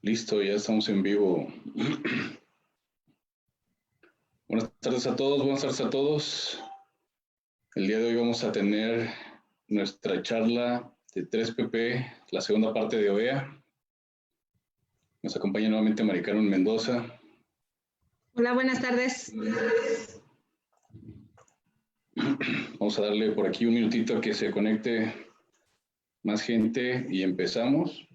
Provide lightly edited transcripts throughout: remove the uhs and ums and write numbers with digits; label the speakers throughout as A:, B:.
A: Listo, ya estamos en vivo. Buenas tardes a todos, buenas tardes a todos. El día de hoy vamos a tener nuestra charla de 3PP, la segunda parte de OEA. Nos acompaña nuevamente Mari Carmen Mendoza.
B: Hola, buenas tardes.
A: Vamos a darle por aquí un minutito a que se conecte más gente y empezamos.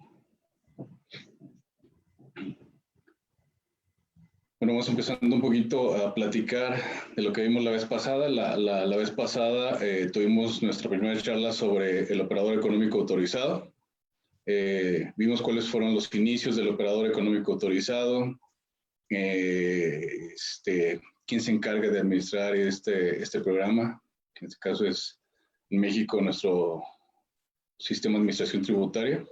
A: Bueno, vamos empezando un poquito a platicar de lo que vimos la vez pasada. La vez pasada tuvimos nuestra primera charla sobre el operador económico autorizado. Vimos cuáles fueron los inicios del operador económico autorizado, quién se encarga de administrar este programa, que en este caso es en México nuestro sistema de administración tributaria,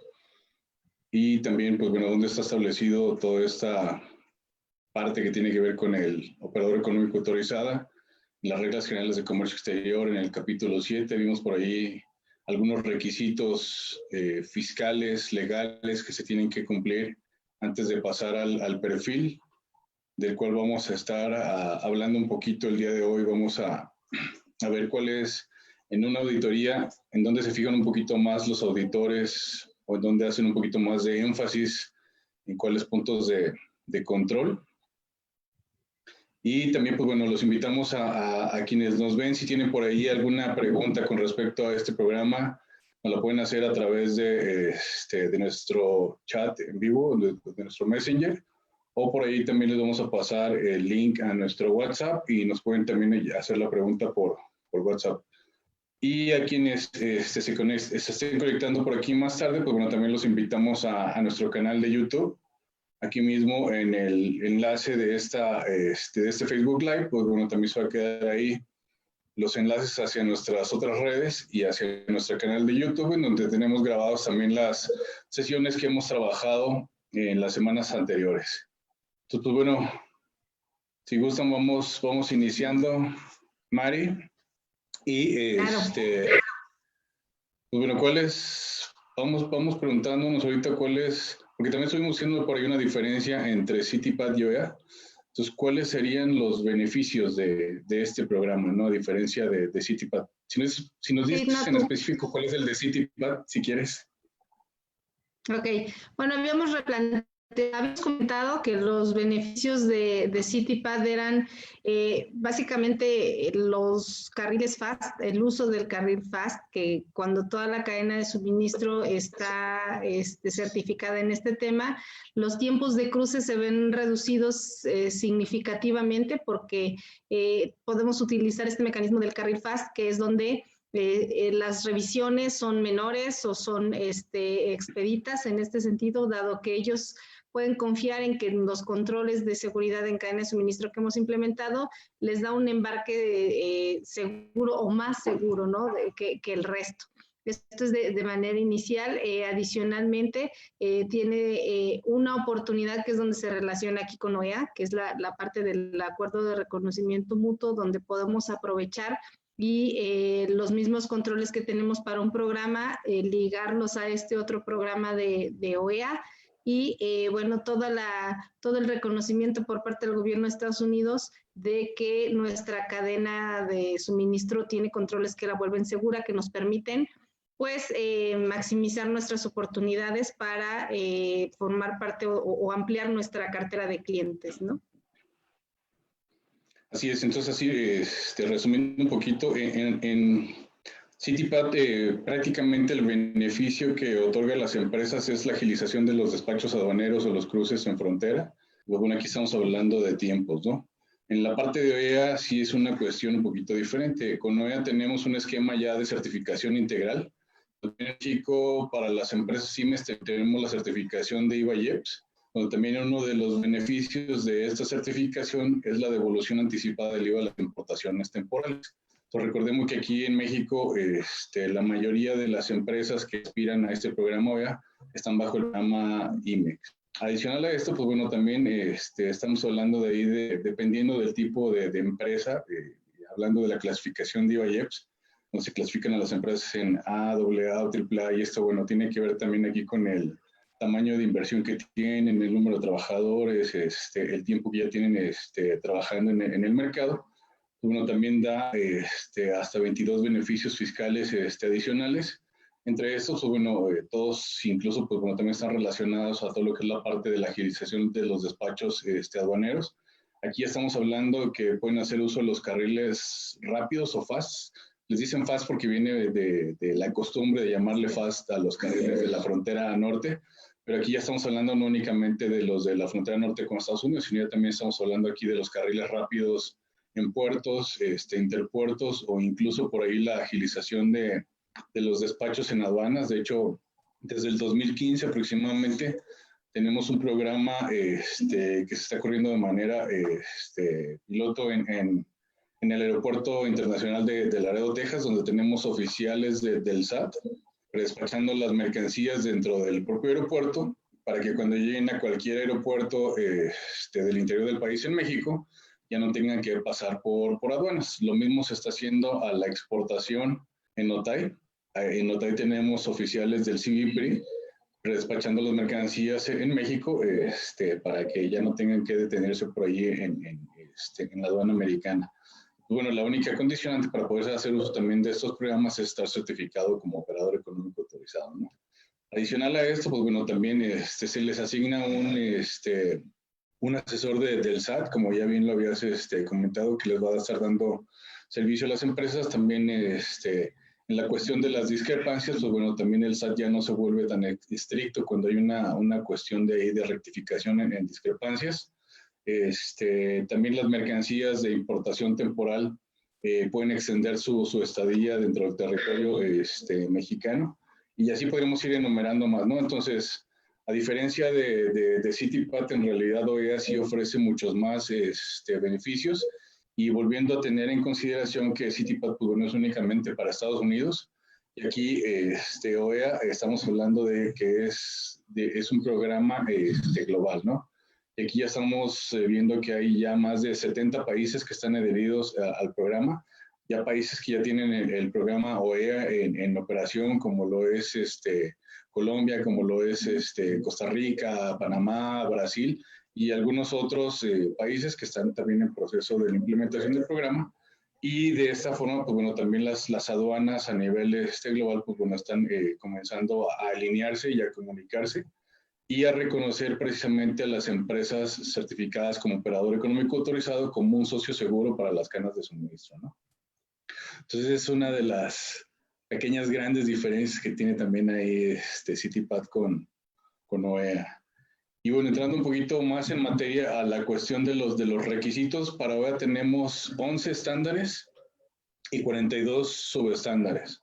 A: y también, pues bueno, dónde está establecido toda esta parte que tiene que ver con el operador económico autorizada, las reglas generales de comercio exterior en el capítulo 7, vimos por ahí algunos requisitos fiscales, legales que se tienen que cumplir antes de pasar al perfil, del cual vamos a estar hablando un poquito el día de hoy. Vamos a ver cuál es, en una auditoría, en donde se fijan un poquito más los auditores o en donde hacen un poquito más de énfasis en cuáles puntos de control. Y también, pues bueno, los invitamos a quienes nos ven, si tienen por ahí alguna pregunta con respecto a este programa, nos la pueden hacer a través de nuestro chat en vivo, de nuestro Messenger, o por ahí también les vamos a pasar el link a nuestro WhatsApp y nos pueden también hacer la pregunta por WhatsApp. Y a quienes se estén conectando por aquí más tarde, pues bueno, también los invitamos a nuestro canal de YouTube. Aquí mismo en el enlace de este Facebook Live, pues bueno, también se va a quedar ahí los enlaces hacia nuestras otras redes y hacia nuestro canal de YouTube, en donde tenemos grabados también las sesiones que hemos trabajado en las semanas anteriores. Entonces, pues bueno, si gustan, vamos iniciando, Mari. Y
B: Claro.
A: pues bueno, vamos preguntándonos ahorita cuáles, porque también estuvimos haciendo por ahí una diferencia entre CityPad y OEA. Entonces, ¿cuáles serían los beneficios de este programa, ¿no? A diferencia de CityPad. Si nos dices en específico cuál es el de CityPad, si quieres.
B: Ok, bueno, habíamos comentado que los beneficios de CityPad eran básicamente los carriles FAST, el uso del carril FAST, que cuando toda la cadena de suministro está certificada en este tema, los tiempos de cruce se ven reducidos significativamente porque podemos utilizar este mecanismo del carril FAST, que es donde las revisiones son menores o son expeditas en este sentido, dado que ellos pueden confiar en que los controles de seguridad en cadena de suministro que hemos implementado les da un embarque seguro o más seguro, ¿no? que el resto. Esto es de manera inicial. Adicionalmente, tiene una oportunidad que es donde se relaciona aquí con OEA, que es la parte del acuerdo de reconocimiento mutuo, donde podemos aprovechar y los mismos controles que tenemos para un programa, ligarlos a este otro programa de OEA y bueno, todo el reconocimiento por parte del gobierno de Estados Unidos de que nuestra cadena de suministro tiene controles que la vuelven segura, que nos permiten pues maximizar nuestras oportunidades para formar parte o ampliar nuestra cartera de clientes, ¿no?
A: Así es, entonces así, resumiendo un poquito, en CityPad prácticamente el beneficio que otorga a las empresas es la agilización de los despachos aduaneros o los cruces en frontera. Pues bueno, aquí estamos hablando de tiempos, ¿no? En la parte de OEA sí es una cuestión un poquito diferente. Con OEA tenemos un esquema ya de certificación integral. En México, para las empresas CIMES tenemos la certificación de IVA-IEPS, donde también uno de los beneficios de esta certificación es la devolución anticipada del IVA a las importaciones temporales. Entonces, recordemos que aquí en México la mayoría de las empresas que aspiran a este programa OEA están bajo el programa IMEX. Adicional a esto, pues bueno, también estamos hablando de ahí, dependiendo del tipo de empresa, hablando de la clasificación de IVA-IEPS, donde se clasifican a las empresas en A, AA o AAA, y esto, bueno, tiene que ver también aquí con el tamaño de inversión que tienen, el número de trabajadores, el tiempo que ya tienen trabajando en el mercado. Bueno, también da hasta 22 beneficios fiscales adicionales. Entre estos, pues, bueno, todos incluso, pues bueno, también están relacionados a todo lo que es la parte de la agilización de los despachos aduaneros. Aquí ya estamos hablando que pueden hacer uso de los carriles rápidos o fast. Les dicen fast porque viene de la costumbre de llamarle fast a los carriles de la frontera norte, pero aquí ya estamos hablando no únicamente de los de la frontera norte con Estados Unidos, sino ya también estamos hablando aquí de los carriles rápidos en puertos, interpuertos, o incluso por ahí la agilización de los despachos en aduanas. De hecho, desde el 2015 aproximadamente tenemos un programa que se está corriendo de manera piloto en el Aeropuerto Internacional de Laredo, Texas, donde tenemos oficiales del SAT despachando las mercancías dentro del propio aeropuerto, para que cuando lleguen a cualquier aeropuerto del interior del país en México, ya no tengan que pasar por aduanas. Lo mismo se está haciendo a la exportación en Otay. En Otay tenemos oficiales del CBP despachando las mercancías en México para que ya no tengan que detenerse por allí en la aduana americana. Bueno, la única condicionante para poder hacer uso también de estos programas es estar certificado como operador económico autorizado, ¿no? Adicional a esto, pues bueno, también se les asigna un asesor del SAT, como ya bien lo habías comentado, que les va a estar dando servicio a las empresas. También en la cuestión de las discrepancias, pues bueno, también el SAT ya no se vuelve tan estricto cuando hay una cuestión de rectificación en discrepancias. También las mercancías de importación temporal pueden extender su estadía dentro del territorio mexicano, y así podemos ir enumerando más, ¿no? Entonces, a diferencia de CityPath, en realidad OEA sí ofrece muchos más beneficios, y volviendo a tener en consideración que CityPath, pues, no es únicamente para Estados Unidos, y aquí OEA estamos hablando de que es un programa global, ¿no? Y aquí ya estamos viendo que hay ya más de 70 países que están adheridos al programa, ya países que ya tienen el programa OEA en operación, como lo es Colombia, como lo es Costa Rica, Panamá, Brasil, y algunos otros países que están también en proceso de la implementación del programa. Y de esta forma, pues bueno, también las aduanas a nivel global, pues bueno, están comenzando a alinearse y a comunicarse y a reconocer precisamente a las empresas certificadas como operador económico autorizado como un socio seguro para las cadenas de suministro, ¿no? Entonces es una de las pequeñas grandes diferencias que tiene también ahí CityPath con OEA. Y bueno, entrando un poquito más en materia a la cuestión de los requisitos, para OEA tenemos 11 estándares y 42 subestándares.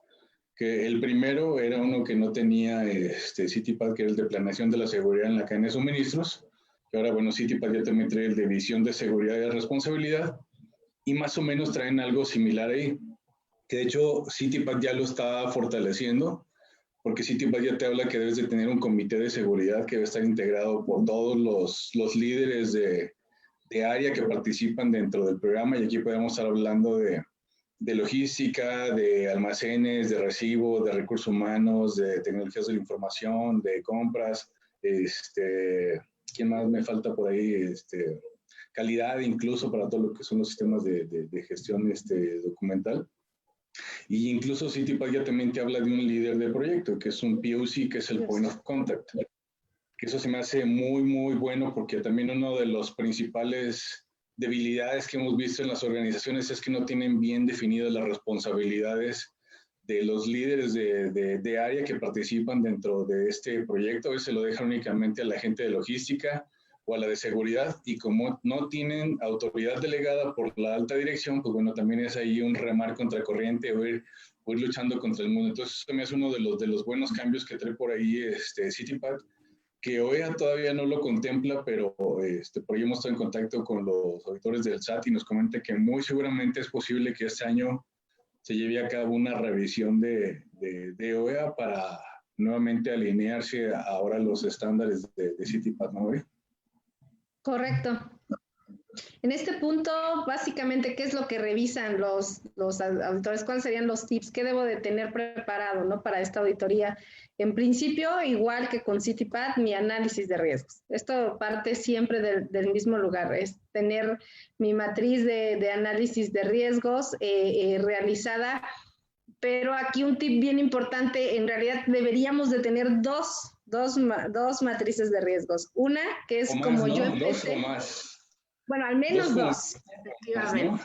A: Que el primero era uno que no tenía CityPath, que era el de planeación de la seguridad en la cadena de suministros, que ahora, bueno, CityPath ya también trae el de visión de seguridad y responsabilidad, y más o menos traen algo similar ahí, que de hecho CityPath ya lo está fortaleciendo, porque CityPath ya te habla que debes de tener un comité de seguridad que debe estar integrado por todos los líderes de área que participan dentro del programa, y aquí podemos estar hablando de logística, de almacenes, de recibo, de recursos humanos, de tecnologías de la información, de compras, ¿quién más me falta por ahí? Calidad, incluso para todo lo que son los sistemas de gestión documental. Y incluso CityPath ya también te habla de un líder de proyecto, que es un POC, que es el Point of Contact. Que eso se me hace muy, muy bueno, porque también uno de los principales debilidades que hemos visto en las organizaciones es que no tienen bien definidas las responsabilidades de los líderes de área que participan dentro de este proyecto. A veces se lo dejan únicamente a la gente de logística o a la de seguridad, y como no tienen autoridad delegada por la alta dirección, pues bueno, también es ahí un remar contracorriente o ir luchando contra el mundo. Entonces, eso me hace uno de los buenos cambios que trae por ahí CityPath, que OEA todavía no lo contempla, pero por ahí hemos estado en contacto con los auditores del SAT y nos comenta que muy seguramente es posible que este año se lleve a cabo una revisión de OEA para nuevamente alinearse ahora a los estándares de CityPath, ¿no?
B: Correcto. En este punto, básicamente, ¿qué es lo que revisan los auditores? ¿Cuáles serían los tips? ¿Qué debo de tener preparado, ¿no? Para esta auditoría? En principio, igual que con CityPad, mi análisis de riesgos. Esto parte siempre del mismo lugar, es tener mi matriz de análisis de riesgos realizada. Pero aquí un tip bien importante, en realidad deberíamos de tener dos matrices de riesgos. Una que es
A: o más,
B: como
A: ¿no?
B: yo empecé.
A: Dos o más.
B: Bueno, al menos
A: Dos,
B: efectivamente.
A: ¿no?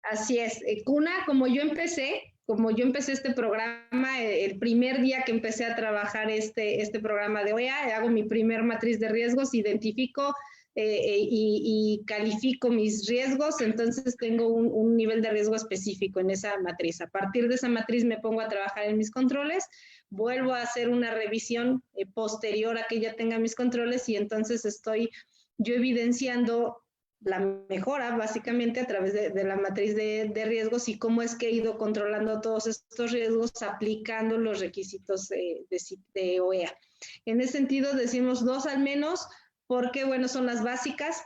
B: Así es. Una, como yo empecé este programa, el primer día que empecé a trabajar este programa de OEA, hago mi primer matriz de riesgos, identifico y califico mis riesgos, entonces tengo un nivel de riesgo específico en esa matriz. A partir de esa matriz me pongo a trabajar en mis controles, vuelvo a hacer una revisión posterior a que ya tenga mis controles y entonces estoy yo evidenciando la mejora básicamente a través de la matriz de riesgos y cómo es que he ido controlando todos estos riesgos aplicando los requisitos de OEA. En ese sentido decimos dos al menos porque, bueno, son las básicas,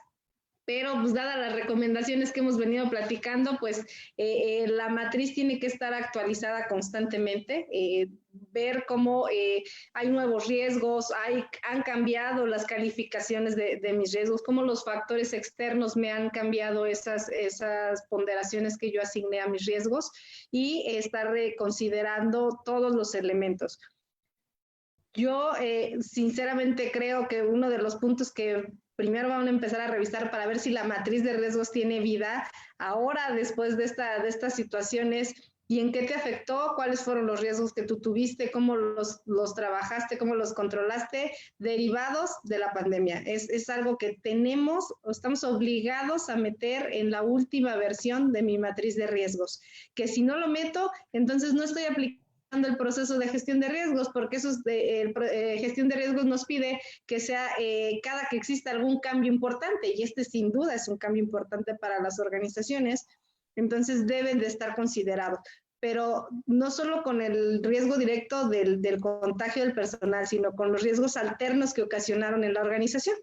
B: pero pues dadas las recomendaciones que hemos venido platicando, pues la matriz tiene que estar actualizada constantemente, ver cómo hay nuevos riesgos, han cambiado las calificaciones de mis riesgos, cómo los factores externos me han cambiado esas ponderaciones que yo asigné a mis riesgos y estar considerando todos los elementos. Yo sinceramente creo que uno de los puntos que primero van a empezar a revisar para ver si la matriz de riesgos tiene vida ahora después de estas situaciones y en qué te afectó, cuáles fueron los riesgos que tú tuviste, cómo los trabajaste, cómo los controlaste, derivados de la pandemia. Es algo que tenemos o estamos obligados a meter en la última versión de mi matriz de riesgos, que si no lo meto, entonces no estoy aplicando el proceso de gestión de riesgos, porque eso es gestión de riesgos nos pide que sea cada que exista algún cambio importante, y este sin duda es un cambio importante para las organizaciones, entonces deben de estar considerados. Pero no solo con el riesgo directo del contagio del personal, sino con los riesgos alternos que ocasionaron en la organización.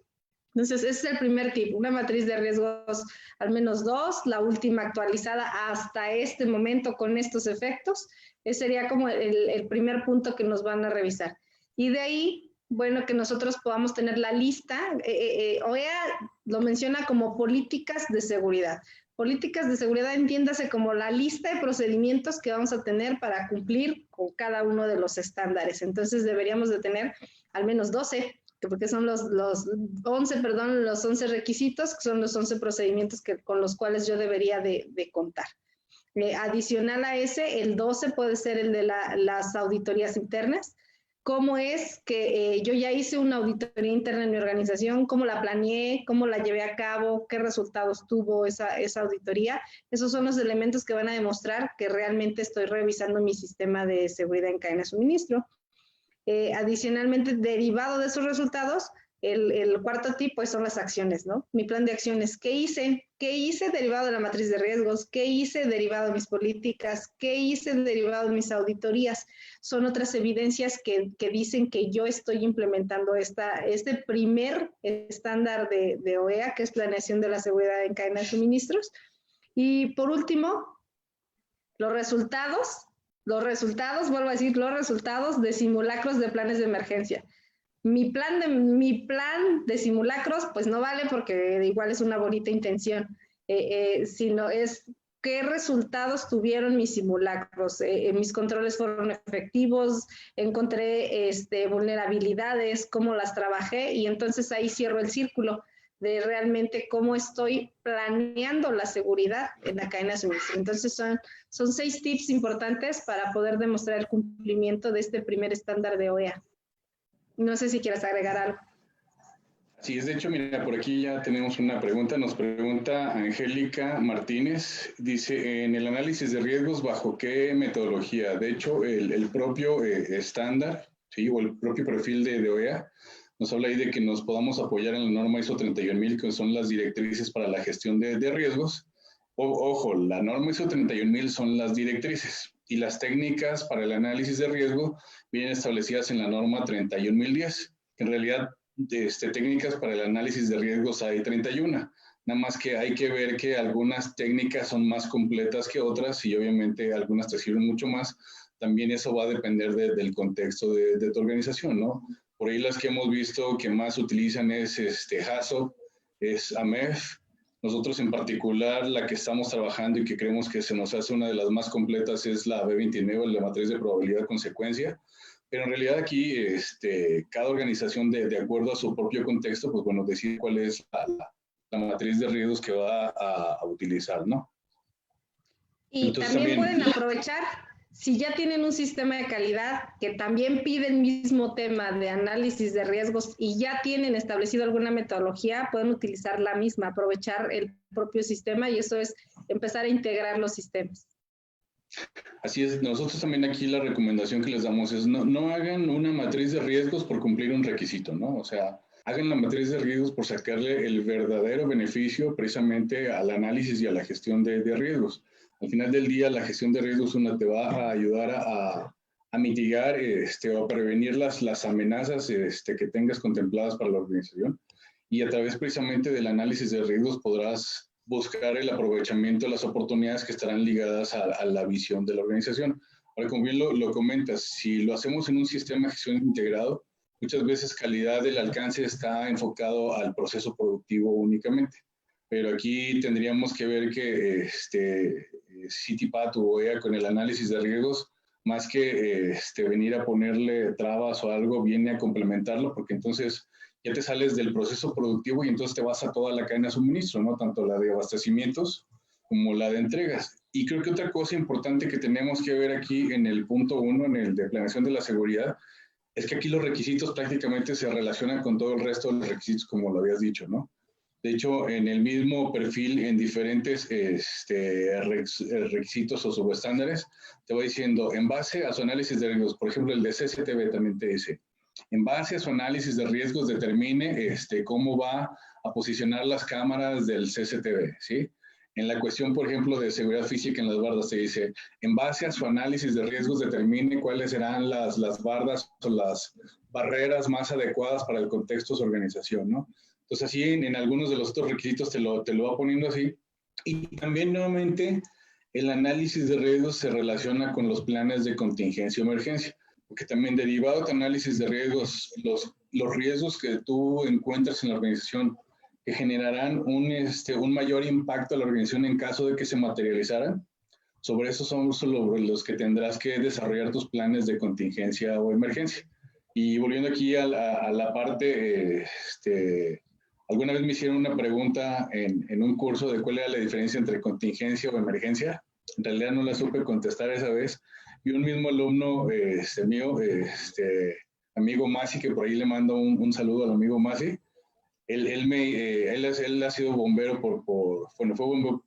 B: Entonces, ese es el primer tip, una matriz de riesgos al menos dos, la última actualizada hasta este momento con estos efectos. Ese sería como el primer punto que nos van a revisar. Y de ahí, bueno, que nosotros podamos tener la lista, OEA lo menciona como políticas de seguridad. Políticas de seguridad, entiéndase como la lista de procedimientos que vamos a tener para cumplir con cada uno de los estándares. Entonces, deberíamos de tener al menos 12, porque son los 11 requisitos, que son los 11 procedimientos con los cuales yo debería de contar. Adicional a ese, el 12 puede ser el de las auditorías internas. ¿Cómo es que yo ya hice una auditoría interna en mi organización? ¿Cómo la planeé? ¿Cómo la llevé a cabo? ¿Qué resultados tuvo esa auditoría? Esos son los elementos que van a demostrar que realmente estoy revisando mi sistema de seguridad en cadena de suministro. Adicionalmente, derivado de esos resultados, el cuarto tip pues son las acciones, ¿no? Mi plan de acciones, ¿qué hice? ¿Qué hice derivado de la matriz de riesgos? ¿Qué hice derivado de mis políticas? ¿Qué hice derivado de mis auditorías? Son otras evidencias que dicen que yo estoy implementando este primer estándar de OEA, que es planeación de la seguridad en cadena de suministros. Y por último, los resultados, vuelvo a decir, los resultados de simulacros de planes de emergencia. Mi plan de simulacros, pues no vale porque igual es una bonita intención, sino es qué resultados tuvieron mis simulacros. Mis controles fueron efectivos, encontré vulnerabilidades, cómo las trabajé y entonces ahí cierro el círculo de realmente cómo estoy planeando la seguridad en la cadena de suministro. Entonces son 6 tips importantes para poder demostrar el cumplimiento de este primer estándar de OEA. No sé si quieres agregar algo.
A: Sí, de hecho, mira, por aquí ya tenemos una pregunta. Nos pregunta Angélica Martínez. Dice, en el análisis de riesgos, ¿bajo qué metodología? De hecho, el propio estándar, ¿sí? O el propio perfil de OEA nos habla ahí de que nos podamos apoyar en la norma ISO 31000, que son las directrices para la gestión de riesgos. Ojo, la norma ISO 31000 son las directrices y las técnicas para el análisis de riesgo vienen establecidas en la norma 31010, que en realidad técnicas para el análisis de riesgos hay 31. nada más que hay que ver que algunas técnicas son más completas que otras y obviamente algunas te sirven mucho más. También eso va a depender del contexto de tu organización, ¿no? Por ahí las que hemos visto que más utilizan es HACCP, es AMEF. Nosotros en particular, la que estamos trabajando y que creemos que se nos hace una de las más completas es la B29, la matriz de probabilidad-consecuencia. Pero en realidad aquí cada organización de acuerdo a su propio contexto, pues bueno, decide cuál es la matriz de riesgos que va a utilizar, ¿no?
B: Y entonces, también pueden aprovechar, si ya tienen un sistema de calidad que también pide el mismo tema de análisis de riesgos y ya tienen establecido alguna metodología, pueden utilizar la misma, aprovechar el propio sistema y eso es empezar a integrar los sistemas.
A: Así es, nosotros también aquí la recomendación que les damos es no hagan una matriz de riesgos por cumplir un requisito, ¿no? O sea, hagan la matriz de riesgos por sacarle el verdadero beneficio precisamente al análisis y a la gestión de riesgos. Al final del día, la gestión de riesgos te va a ayudar a mitigar o a prevenir las amenazas que tengas contempladas para la organización. Y a través precisamente del análisis de riesgos podrás buscar el aprovechamiento de las oportunidades que estarán ligadas a la visión de la organización. Ahora, como bien lo comentas, si lo hacemos en un sistema de gestión integrado, muchas veces calidad del alcance está enfocado al proceso productivo únicamente. Pero aquí tendríamos que ver que CITIPAT o OEA con el análisis de riesgos, más que venir a ponerle trabas o algo, viene a complementarlo, porque entonces ya te sales del proceso productivo y entonces te vas a toda la cadena de suministro, ¿no? Tanto la de abastecimientos como la de entregas. Y creo que otra cosa importante que tenemos que ver aquí en el punto 1, en el de planeación de la seguridad, es que aquí los requisitos prácticamente se relacionan con todo el resto de los requisitos, como lo habías dicho, ¿no? De hecho, en el mismo perfil, en diferentes requisitos o subestándares, te va diciendo, en base a su análisis de riesgos, por ejemplo, el de CCTV también te dice, en base a su análisis de riesgos determine cómo va a posicionar las cámaras del CCTV, ¿sí? En la cuestión, por ejemplo, de seguridad física en las bardas, te dice, en base a su análisis de riesgos determine cuáles serán las bardas o las barreras más adecuadas para el contexto de su organización, ¿no? Entonces, así en algunos de los otros requisitos te lo va poniendo así. Y también, nuevamente, el análisis de riesgos se relaciona con los planes de contingencia o emergencia, porque también derivado de análisis de riesgos, los riesgos que tú encuentras en la organización que generarán un mayor impacto a la organización en caso de que se materializaran, sobre eso son sobre los que tendrás que desarrollar tus planes de contingencia o emergencia. Y volviendo aquí a la parte, alguna vez me hicieron una pregunta en un curso de cuál era la diferencia entre contingencia o emergencia. En realidad no la supe contestar esa vez. Y un mismo alumno mío, amigo Masi, que por ahí le mando un saludo al amigo Masi, él ha sido bombero fue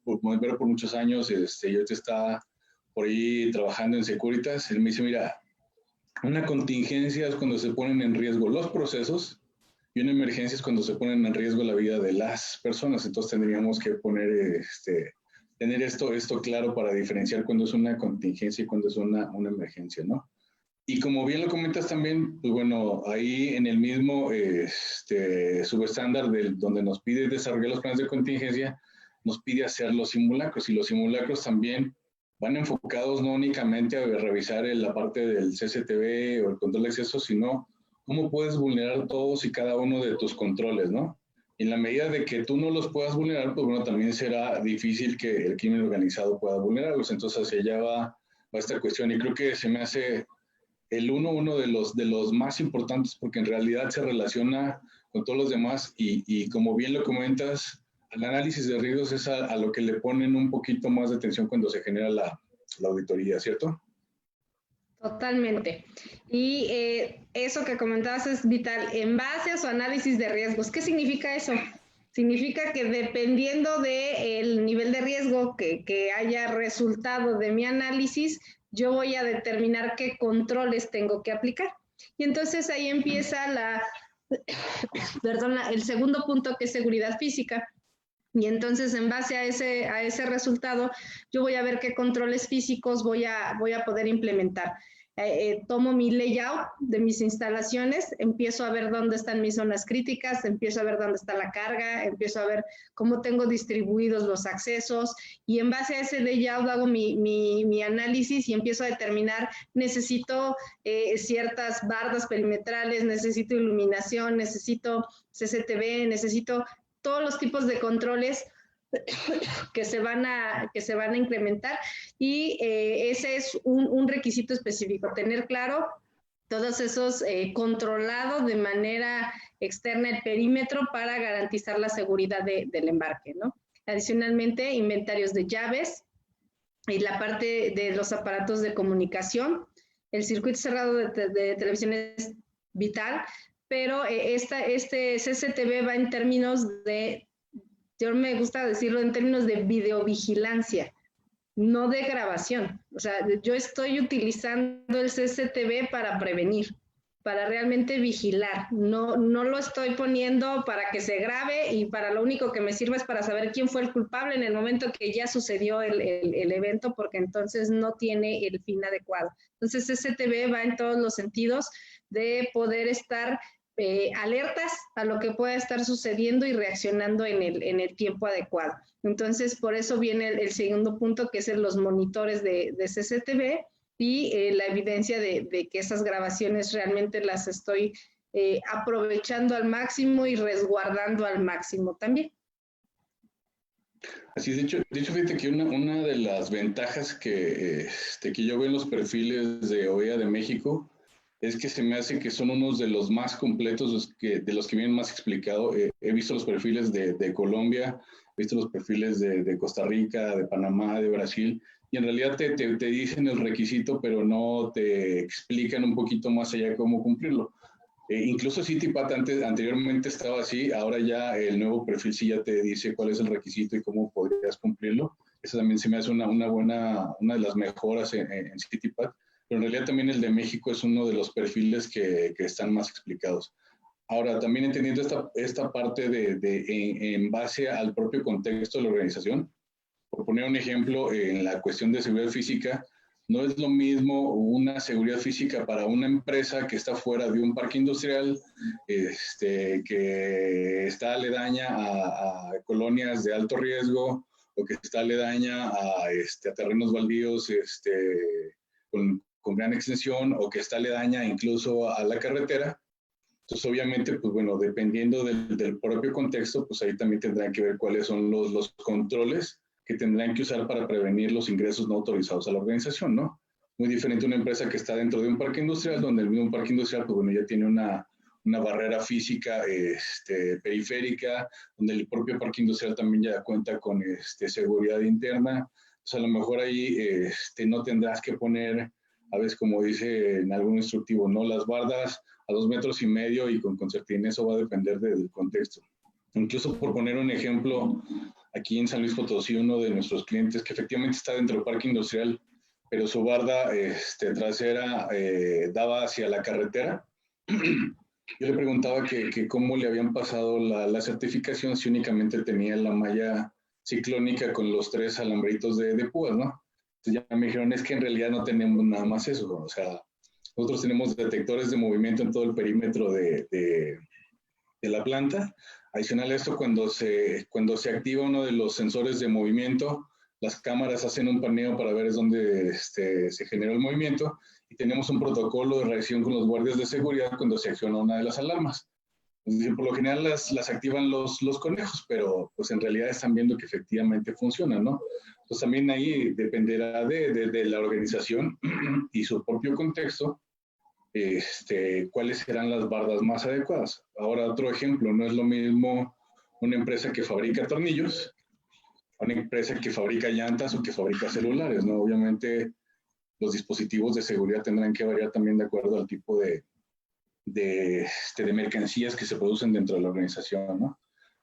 A: bombero por muchos años, y ahorita está por ahí trabajando en Securitas. Él me dice, mira, una contingencia es cuando se ponen en riesgo los procesos y una emergencia es cuando se ponen en riesgo la vida de las personas. Entonces tendríamos que tener esto claro para diferenciar cuándo es una contingencia y cuándo es una emergencia, ¿no? Y como bien lo comentas también, pues bueno, ahí en el mismo subestándar donde nos pide desarrollar los planes de contingencia, nos pide hacer los simulacros, y los simulacros también van enfocados no únicamente a revisar la parte del CCTV o el control de acceso, sino cómo puedes vulnerar todos y cada uno de tus controles, ¿no? En la medida de que tú no los puedas vulnerar, pues bueno, también será difícil que el crimen organizado pueda vulnerarlos. Entonces hacia allá va esta cuestión, y creo que se me hace uno de los más importantes, porque en realidad se relaciona con todos los demás, y como bien lo comentas, el análisis de riesgos es a lo que le ponen un poquito más de atención cuando se genera la auditoría, ¿cierto?
B: Totalmente. Y eso que comentabas es vital. En base a su análisis de riesgos, ¿qué significa eso? Significa que dependiendo del nivel de riesgo que haya resultado de mi análisis, yo voy a determinar qué controles tengo que aplicar. Y entonces ahí empieza el segundo punto, que es seguridad física. Y entonces, en base a ese resultado, yo voy a ver qué controles físicos voy a poder implementar. tomo mi layout de mis instalaciones, empiezo a ver dónde están mis zonas críticas, empiezo a ver dónde está la carga, empiezo a ver cómo tengo distribuidos los accesos y en base a ese layout hago mi análisis y empiezo a determinar, necesito ciertas bardas perimetrales, necesito iluminación, necesito CCTV, necesito todos los tipos de controles que se van a incrementar y ese es un requisito específico, tener claro todos esos controlados de manera externa el perímetro para garantizar la seguridad del embarque, ¿no? Adicionalmente, inventarios de llaves y la parte de los aparatos de comunicación. El circuito cerrado de televisión es vital, pero este CCTV va en términos de, yo me gusta decirlo en términos de videovigilancia, no de grabación. O sea, yo estoy utilizando el CCTV para prevenir, para realmente vigilar. No lo estoy poniendo para que se grabe y para lo único que me sirve es para saber quién fue el culpable en el momento que ya sucedió el evento, porque entonces no tiene el fin adecuado. Entonces, CCTV va en todos los sentidos de poder estar alertas a lo que pueda estar sucediendo y reaccionando en el tiempo adecuado. Entonces, por eso viene el segundo punto, que es los monitores de CCTV y la evidencia de que esas grabaciones realmente las estoy aprovechando al máximo y resguardando al máximo también.
A: Así es, de hecho fíjate que una de las ventajas que yo veo en los perfiles de OEA de México es que se me hace que son unos de los más completos, de los que vienen más explicado. He visto los perfiles de Colombia, he visto los perfiles de Costa Rica, de Panamá, de Brasil, y en realidad te dicen el requisito, pero no te explican un poquito más allá cómo cumplirlo. Incluso CityPath anteriormente estaba así, ahora ya el nuevo perfil sí ya te dice cuál es el requisito y cómo podrías cumplirlo. Eso también se me hace una de las mejoras en CityPath. Pero en realidad también el de México es uno de los perfiles que están más explicados. Ahora, también entendiendo esta parte en base al propio contexto de la organización, por poner un ejemplo, en la cuestión de seguridad física, no es lo mismo una seguridad física para una empresa que está fuera de un parque industrial, que está aledaña a colonias de alto riesgo, o que está aledaña a terrenos baldíos con gran extensión, o que está aledaña incluso a la carretera. Entonces, obviamente, pues bueno, dependiendo del propio contexto, pues ahí también tendrán que ver cuáles son los controles que tendrán que usar para prevenir los ingresos no autorizados a la organización, ¿no? Muy diferente a una empresa que está dentro de un parque industrial, donde el mismo parque industrial, pues bueno, ya tiene una barrera física periférica, donde el propio parque industrial también ya cuenta con seguridad interna. Entonces, a lo mejor ahí no tendrás que poner, a veces como dice en algún instructivo, ¿no? Las bardas a 2,5 metros y con concertina, eso va a depender del contexto. Incluso por poner un ejemplo, aquí en San Luis Potosí, uno de nuestros clientes que efectivamente está dentro del parque industrial, pero su barda trasera daba hacia la carretera. Yo le preguntaba que cómo le habían pasado la certificación si únicamente tenía la malla ciclónica con los 3 alambritos de púas, ¿no? Entonces ya me dijeron, es que en realidad no tenemos nada más eso, o sea, nosotros tenemos detectores de movimiento en todo el perímetro de la planta. Adicional a esto, cuando se activa uno de los sensores de movimiento, las cámaras hacen un paneo para ver es dónde se generó el movimiento, y tenemos un protocolo de reacción con los guardias de seguridad cuando se acciona una de las alarmas. Es decir, por lo general las activan los conejos, pero pues en realidad están viendo que efectivamente funcionan, ¿no? Entonces también ahí dependerá de la organización y su propio contexto, cuáles serán las bardas más adecuadas. Ahora, otro ejemplo, no es lo mismo una empresa que fabrica tornillos a una empresa que fabrica llantas o que fabrica celulares, ¿no? Obviamente los dispositivos de seguridad tendrán que variar también de acuerdo al tipo de mercancías que se producen dentro de la organización, ¿no?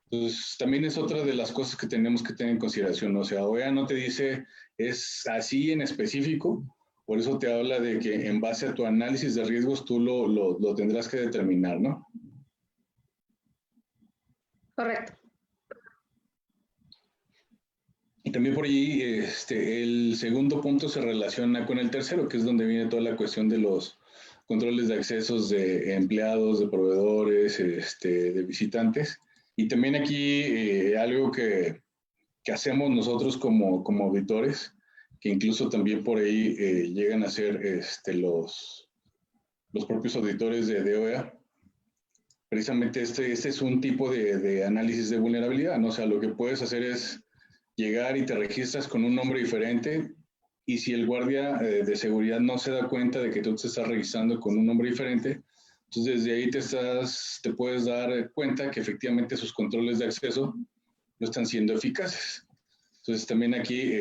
A: Entonces, también es otra de las cosas que tenemos que tener en consideración, ¿no? O sea, OEA no te dice es así en específico, por eso te habla de que en base a tu análisis de riesgos tú lo tendrás que determinar, ¿no?
B: Correcto.
A: también por ahí el segundo punto se relaciona con el tercero, que es donde viene toda la cuestión de los controles de accesos de empleados, de proveedores, de visitantes. Y también aquí algo que hacemos nosotros como auditores, que incluso también por ahí llegan a ser los propios auditores de OEA. Precisamente este es un tipo de análisis de vulnerabilidad, ¿no? O sea, lo que puedes hacer es llegar y te registras con un nombre diferente, y si el guardia de seguridad no se da cuenta de que tú te estás registrando con un nombre diferente, entonces desde ahí te puedes dar cuenta que efectivamente sus controles de acceso no están siendo eficaces. Entonces también aquí,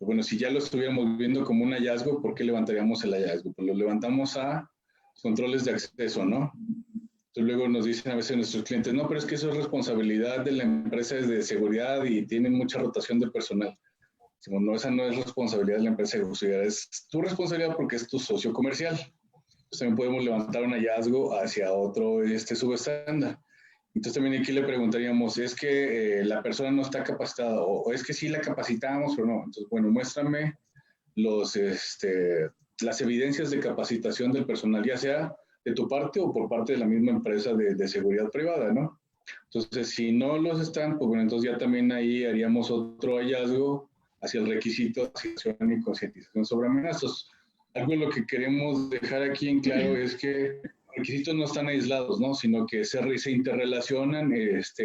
A: bueno, si ya lo estuviéramos viendo como un hallazgo, ¿por qué levantaríamos el hallazgo? Pues lo levantamos a controles de acceso, ¿no? Entonces luego nos dicen a veces nuestros clientes, no, pero es que eso es responsabilidad de la empresa de seguridad y tienen mucha rotación de personal. Decimos, no, esa no es responsabilidad de la empresa de seguridad, es tu responsabilidad porque es tu socio comercial. Entonces también podemos levantar un hallazgo hacia otro subestándar. Entonces también aquí le preguntaríamos, ¿es que la persona no está capacitada o es que sí la capacitamos o no? Entonces, bueno, muéstrame las evidencias de capacitación del personal, ya sea de tu parte o por parte de la misma empresa de seguridad privada, ¿no? Entonces, si no los están, pues bueno, entonces ya también ahí haríamos otro hallazgo hacia el requisito de acción y concientización sobre amenazas. Algo de lo que queremos dejar aquí en claro es que los requisitos no están aislados, ¿no? Sino que se interrelacionan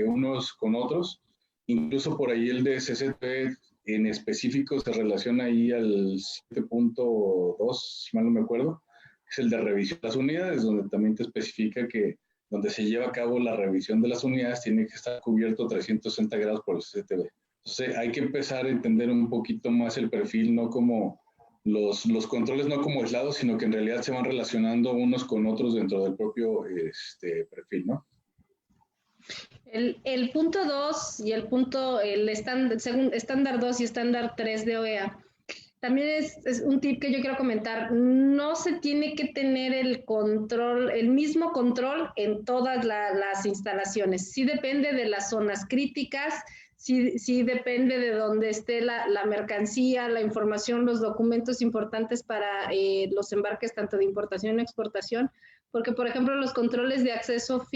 A: unos con otros. Incluso por ahí el de CCP en específico se relaciona ahí al 7.2, si mal no me acuerdo, es el de revisión de las unidades, donde también te especifica que donde se lleva a cabo la revisión de las unidades tiene que estar cubierto 360 grados por el CCTV. Entonces hay que empezar a entender un poquito más el perfil, no como los controles no como aislados, sino que en realidad se van relacionando unos con otros dentro del propio perfil, ¿no?
B: El punto 2 y según estándar 2 y estándar 3 de OEA, también es un tip que yo quiero comentar. No se tiene que tener el mismo control en todas las instalaciones. Sí depende de las zonas críticas, sí depende de dónde esté la mercancía, la información, los documentos importantes para los embarques tanto de importación y exportación, porque por ejemplo los controles de acceso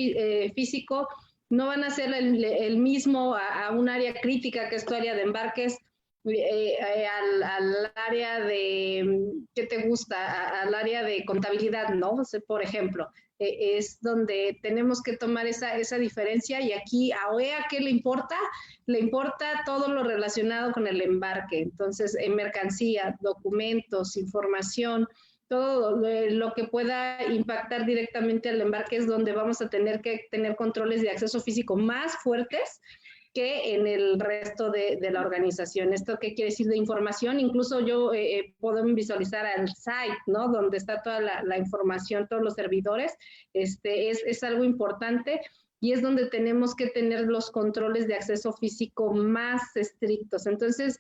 B: físico no van a ser el mismo a un área crítica que es tu área de embarques, al área de, ¿qué te gusta? Al área de contabilidad, ¿no? O sea, por ejemplo, es donde tenemos que tomar esa diferencia, y aquí a OEA, ¿qué le importa? Le importa todo lo relacionado con el embarque. Entonces, en mercancía, documentos, información, todo lo que pueda impactar directamente al embarque es donde vamos a tener que tener controles de acceso físico más fuertes que en el resto de la organización. ¿Esto qué quiere decir de información? Incluso yo puedo visualizar al site, ¿no? Donde está toda la información, todos los servidores. Es algo importante, y es donde tenemos que tener los controles de acceso físico más estrictos. Entonces,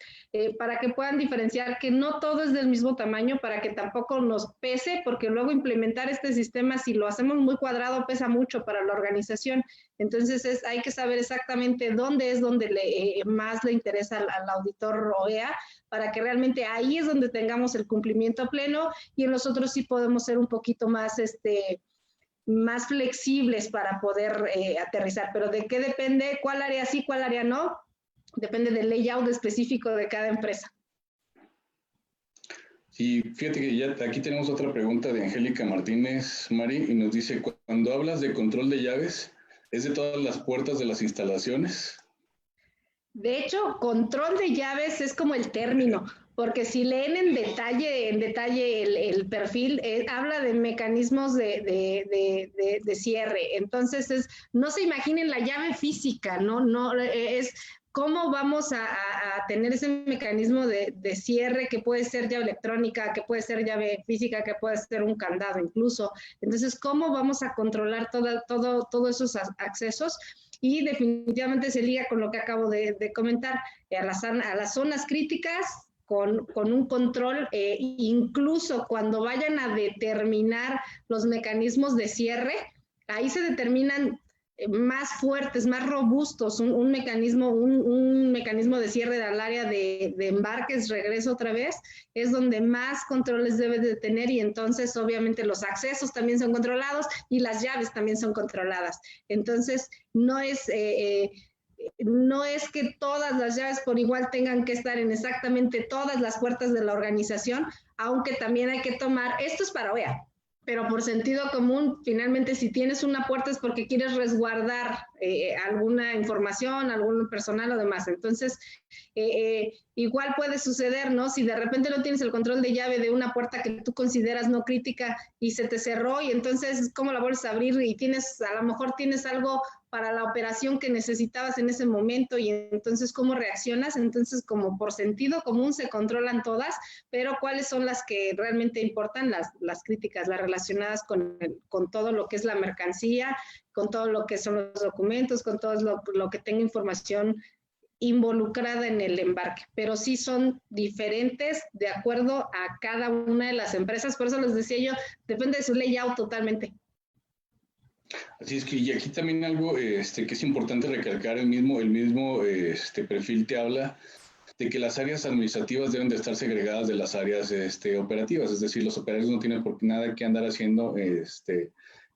B: para que puedan diferenciar que no todo es del mismo tamaño, para que tampoco nos pese, porque luego implementar este sistema, si lo hacemos muy cuadrado, pesa mucho para la organización. Entonces, hay que saber exactamente dónde es donde más le interesa al auditor OEA, para que realmente ahí es donde tengamos el cumplimiento pleno, y en los otros sí podemos ser un poquito más más flexibles para poder aterrizar. Pero ¿de qué depende? ¿Cuál área sí, cuál área no? Depende del layout específico de cada empresa.
A: Sí, fíjate que ya aquí tenemos otra pregunta de Angélica Martínez, Mari, y nos dice, cuando hablas de control de llaves, ¿es de todas las puertas de las instalaciones?
B: De hecho, control de llaves es como el término, porque si leen en detalle el perfil, habla de mecanismos de cierre. Entonces, no se imaginen la llave física, no es cómo vamos a tener ese mecanismo de cierre, que puede ser llave electrónica, que puede ser llave física, que puede ser un candado incluso. Entonces, ¿cómo vamos a controlar todos esos accesos? Y definitivamente se liga con lo que acabo de comentar, a las zonas críticas, con un control, incluso cuando vayan a determinar los mecanismos de cierre, ahí se determinan más fuertes, más robustos, un mecanismo de cierre del área de embarques, regreso otra vez, es donde más controles debes de tener y entonces obviamente los accesos también son controlados y las llaves también son controladas. Entonces no es que todas las llaves por igual tengan que estar en exactamente todas las puertas de la organización, aunque también hay que tomar, esto es para OEA, pero por sentido común, finalmente si tienes una puerta es porque quieres resguardar alguna información, algún personal o demás. Entonces, igual puede suceder, ¿no? Si de repente no tienes el control de llave de una puerta que tú consideras no crítica y se te cerró y entonces, ¿cómo la vuelves a abrir? Y a lo mejor tienes algo para la operación que necesitabas en ese momento y entonces, ¿cómo reaccionas? Entonces, como por sentido común se controlan todas, pero ¿cuáles son las que realmente importan? Las críticas, las relacionadas con todo lo que es la mercancía, con todo lo que son los documentos, con todo lo que tenga información involucrada en el embarque, pero sí son diferentes de acuerdo a cada una de las empresas, por eso les decía yo, depende de su layout totalmente.
A: Así es que, y aquí también algo que es importante recalcar, el mismo perfil te habla de que las áreas administrativas deben de estar segregadas de las áreas operativas, es decir, los operarios no tienen por nada que andar haciendo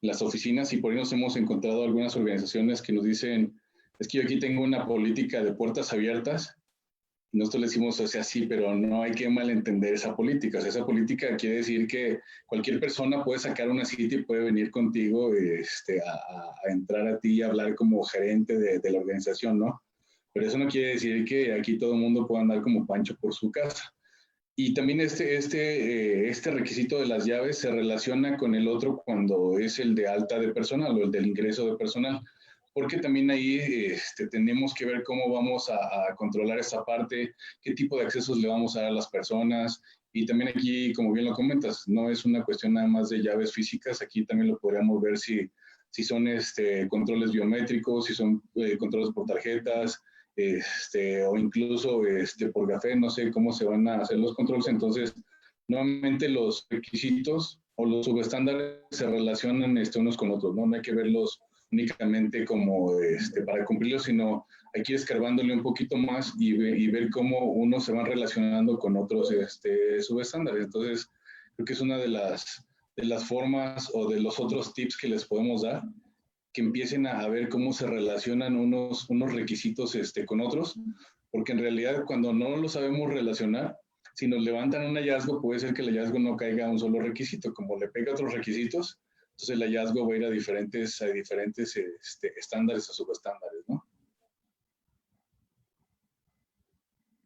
A: las oficinas y por ahí nos hemos encontrado algunas organizaciones que nos dicen, es que yo aquí tengo una política de puertas abiertas. Nosotros le decimos, o sea, sí, pero no hay que malentender esa política. O sea, esa política quiere decir que cualquier persona puede sacar una cita y puede venir contigo a entrar a ti y hablar como gerente de la organización, ¿no? Pero eso no quiere decir que aquí todo el mundo pueda andar como Pancho por su casa. Y también este requisito de las llaves se relaciona con el otro cuando es el de alta de personal o el del ingreso de personal, porque también ahí tenemos que ver cómo vamos a controlar esa parte, qué tipo de accesos le vamos a dar a las personas. Y también aquí, como bien lo comentas, no es una cuestión nada más de llaves físicas, aquí también lo podríamos ver si son controles biométricos, si son controles por tarjetas, o incluso por café, no sé cómo se van a hacer los controles. Entonces, nuevamente los requisitos o los subestándares se relacionan unos con otros, ¿no? No hay que verlos únicamente como para cumplirlos, sino hay que ir escarbándole un poquito más y ver cómo unos se van relacionando con otros subestándares. Entonces, creo que es una de las formas o de los otros tips que les podemos dar, que empiecen a ver cómo se relacionan unos requisitos con otros, porque en realidad cuando no lo sabemos relacionar, si nos levantan un hallazgo, puede ser que el hallazgo no caiga a un solo requisito, como le pega a otros requisitos, entonces el hallazgo va a ir a diferentes estándares o subestándares, ¿no?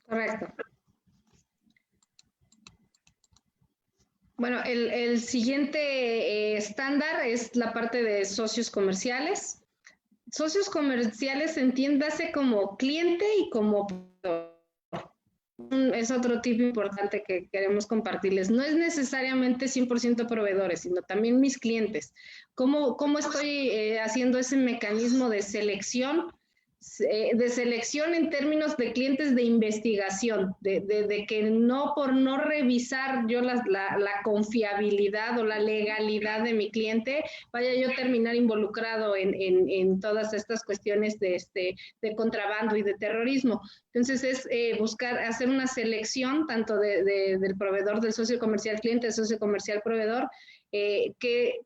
B: Correcto. Bueno, el siguiente estándar es la parte de socios comerciales. Socios comerciales entiéndase como cliente y como proveedor. Es otro tip importante que queremos compartirles. No es necesariamente 100% proveedores, sino también mis clientes. ¿Cómo estoy haciendo ese mecanismo de selección? De selección en términos de clientes de investigación, de que no por no revisar yo la confiabilidad o la legalidad de mi cliente, vaya yo a terminar involucrado en todas estas cuestiones de contrabando y de terrorismo. Entonces es buscar hacer una selección tanto del proveedor, del socio comercial cliente, del socio comercial proveedor, que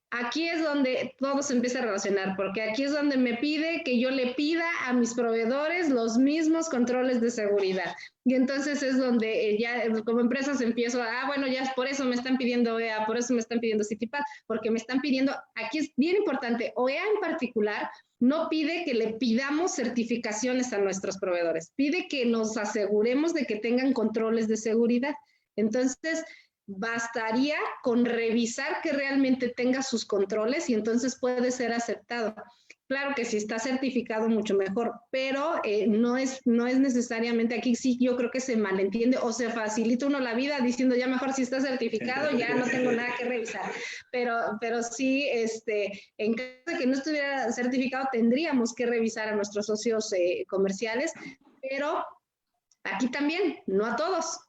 B: aquí es donde todo se empieza a relacionar, porque aquí es donde me pide que yo le pida a mis proveedores los mismos controles de seguridad. Y entonces es donde ya como empresas empiezo bueno, ya por eso me están pidiendo OEA, por eso me están pidiendo CITIPAD, porque me están pidiendo, aquí es bien importante, OEA en particular no pide que le pidamos certificaciones a nuestros proveedores, pide que nos aseguremos de que tengan controles de seguridad. Entonces, bastaría con revisar que realmente tenga sus controles y entonces puede ser aceptado. Claro que si está certificado mucho mejor, pero no es necesariamente, aquí sí yo creo que se malentiende o se facilita uno la vida diciendo ya mejor si está certificado ya no tengo nada que revisar, pero sí en caso de que no estuviera certificado tendríamos que revisar a nuestros socios comerciales, pero aquí también, no a todos.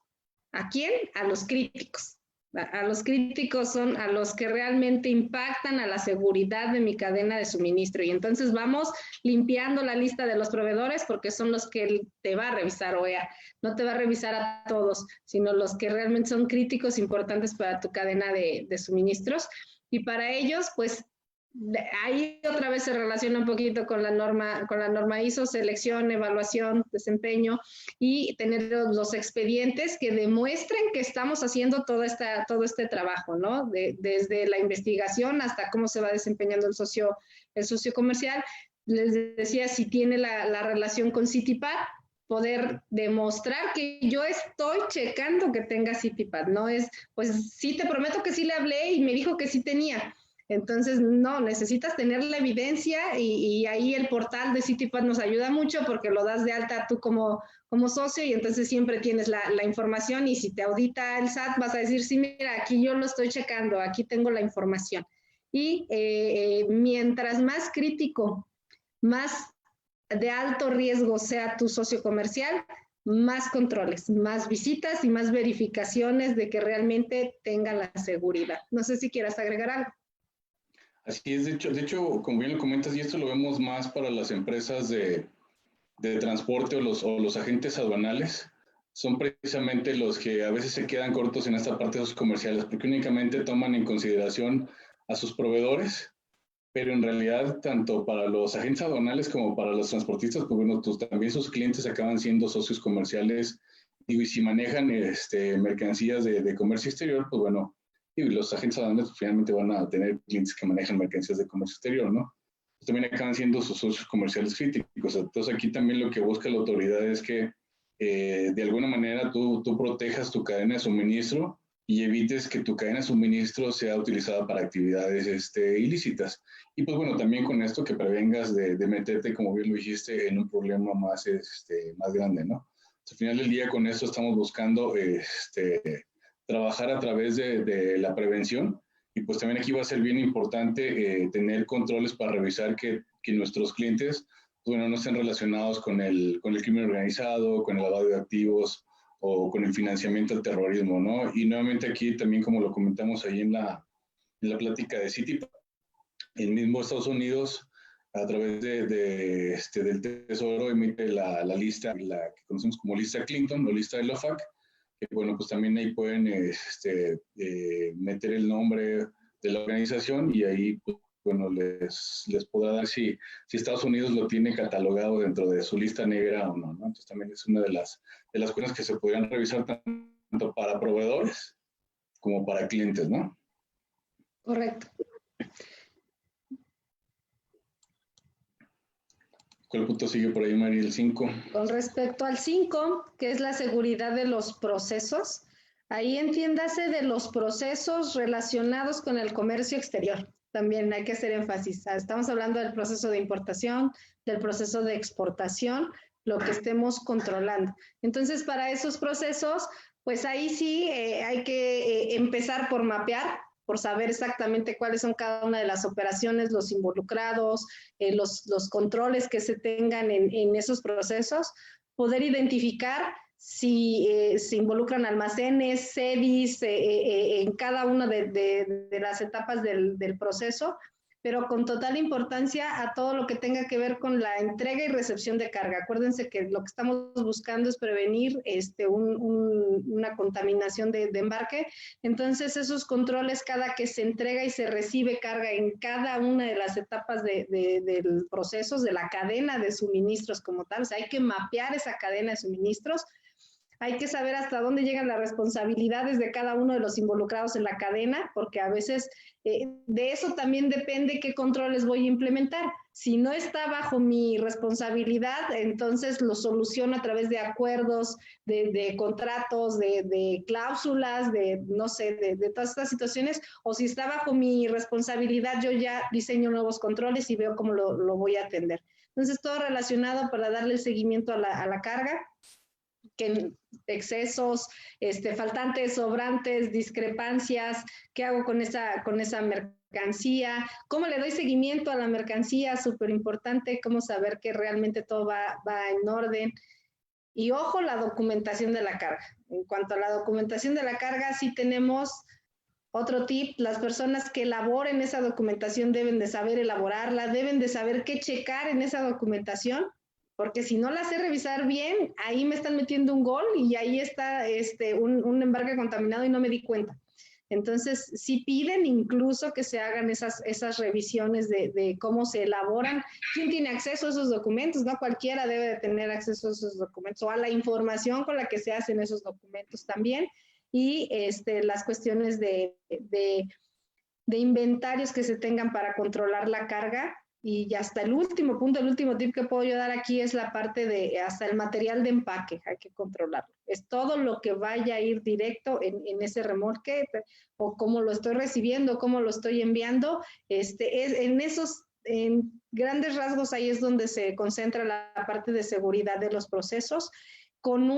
B: ¿A quién? A los críticos, A los críticos son a los que realmente impactan a la seguridad de mi cadena de suministro. Y entonces vamos limpiando la lista de los proveedores porque son los que te va a revisar OEA. No te va a revisar a todos, sino los que realmente son críticos importantes para tu cadena de suministros. Y para ellos, pues, ahí otra vez se relaciona un poquito con la norma ISO, selección, evaluación, desempeño, y tener los expedientes que demuestren que estamos haciendo todo este trabajo, ¿no? Desde la investigación hasta cómo se va desempeñando el socio comercial. Les decía, si tiene la relación con CITIPAD, poder demostrar que yo estoy checando que tenga CITIPAD, no es, pues sí, te prometo que sí le hablé y me dijo que sí tenía. Entonces, no, necesitas tener la evidencia y ahí el portal de CITIPAD nos ayuda mucho porque lo das de alta tú como socio y entonces siempre tienes la información y si te audita el SAT vas a decir, sí, mira, aquí yo lo estoy checando, aquí tengo la información. Y mientras más crítico, más de alto riesgo sea tu socio comercial, más controles, más visitas y más verificaciones de que realmente tenga la seguridad. No sé si quieras agregar algo.
A: Así es, de hecho, como bien lo comentas, y esto lo vemos más para las empresas de transporte o los agentes aduanales, son precisamente los que a veces se quedan cortos en esta parte de los comerciales, porque únicamente toman en consideración a sus proveedores, pero en realidad, tanto para los agentes aduanales como para los transportistas, pues bueno, también sus clientes acaban siendo socios comerciales, y si manejan mercancías de comercio exterior, pues bueno, y los agentes aduanales finalmente van a tener clientes que manejan mercancías de comercio exterior, ¿no? Pues también acaban siendo sus socios comerciales críticos. Entonces aquí también lo que busca la autoridad es que de alguna manera tú protejas tu cadena de suministro y evites que tu cadena de suministro sea utilizada para actividades ilícitas. Y pues bueno, también con esto que prevengas de meterte, como bien lo dijiste, en un problema más grande, ¿no? Al final del día con esto estamos buscando trabajar a través de la prevención y pues también aquí va a ser bien importante tener controles para revisar que nuestros clientes bueno, no estén relacionados con el crimen organizado, con el lavado de activos o con el financiamiento del terrorismo, ¿no? Y nuevamente aquí también como lo comentamos ahí en la plática de CITIPAD, el mismo Estados Unidos a través del Tesoro emite la lista, la que conocemos como lista Clinton o lista de LOFAC, que bueno, pues también ahí pueden meter el nombre de la organización y ahí, pues, bueno, les podrá dar si Estados Unidos lo tiene catalogado dentro de su lista negra o no, ¿no? Entonces también es una de las cosas que se podrían revisar tanto para proveedores como para clientes, ¿no?
B: Correcto.
A: ¿Cuál punto sigue por ahí, Mari? El 5.
B: Con respecto al 5, que es la seguridad de los procesos, ahí entiéndase de los procesos relacionados con el comercio exterior. También hay que hacer énfasis. Estamos hablando del proceso de importación, del proceso de exportación, lo que estemos controlando. Entonces, para esos procesos, pues ahí sí hay que empezar por mapear, por saber exactamente cuáles son cada una de las operaciones, los involucrados, los controles que se tengan en esos procesos, poder identificar si se involucran almacenes, sedis, en cada una de las etapas del proceso, pero con total importancia a todo lo que tenga que ver con la entrega y recepción de carga. Acuérdense que lo que estamos buscando es prevenir una contaminación de embarque. Entonces, esos controles, cada que se entrega y se recibe carga en cada una de las etapas del proceso, de la cadena de suministros como tal, o sea, hay que mapear esa cadena de suministros. Hay que saber hasta dónde llegan las responsabilidades de cada uno de los involucrados en la cadena, porque a veces de eso también depende qué controles voy a implementar. Si no está bajo mi responsabilidad, entonces lo soluciono a través de acuerdos, de contratos, de cláusulas, no sé, de todas estas situaciones, o si está bajo mi responsabilidad, yo ya diseño nuevos controles y veo cómo lo voy a atender. Entonces, todo relacionado para darle el seguimiento a la carga, que excesos, faltantes, sobrantes, discrepancias, ¿qué hago con esa mercancía? ¿Cómo le doy seguimiento a la mercancía? Súper importante, cómo saber que realmente todo va en orden. Y ojo, la documentación de la carga. En cuanto a la documentación de la carga, sí tenemos Otro tip, las personas que elaboren esa documentación deben de saber elaborarla, deben de saber qué checar en esa documentación, porque si no la sé revisar bien, ahí me están metiendo un gol y ahí está un embarque contaminado y no me di cuenta. Entonces, sí piden incluso que se hagan esas revisiones de cómo se elaboran, quién tiene acceso a esos documentos, no cualquiera debe de tener acceso a esos documentos o a la información con la que se hacen esos documentos también, y las cuestiones de inventarios que se tengan para controlar la carga. Y hasta el último punto, el último tip que puedo yo dar aquí es la parte de hasta el material de empaque, hay que controlarlo. Es todo lo que vaya a ir directo en ese remolque, o cómo lo estoy recibiendo, cómo lo estoy enviando. En grandes rasgos, ahí es donde se concentra la parte de seguridad de los procesos. Con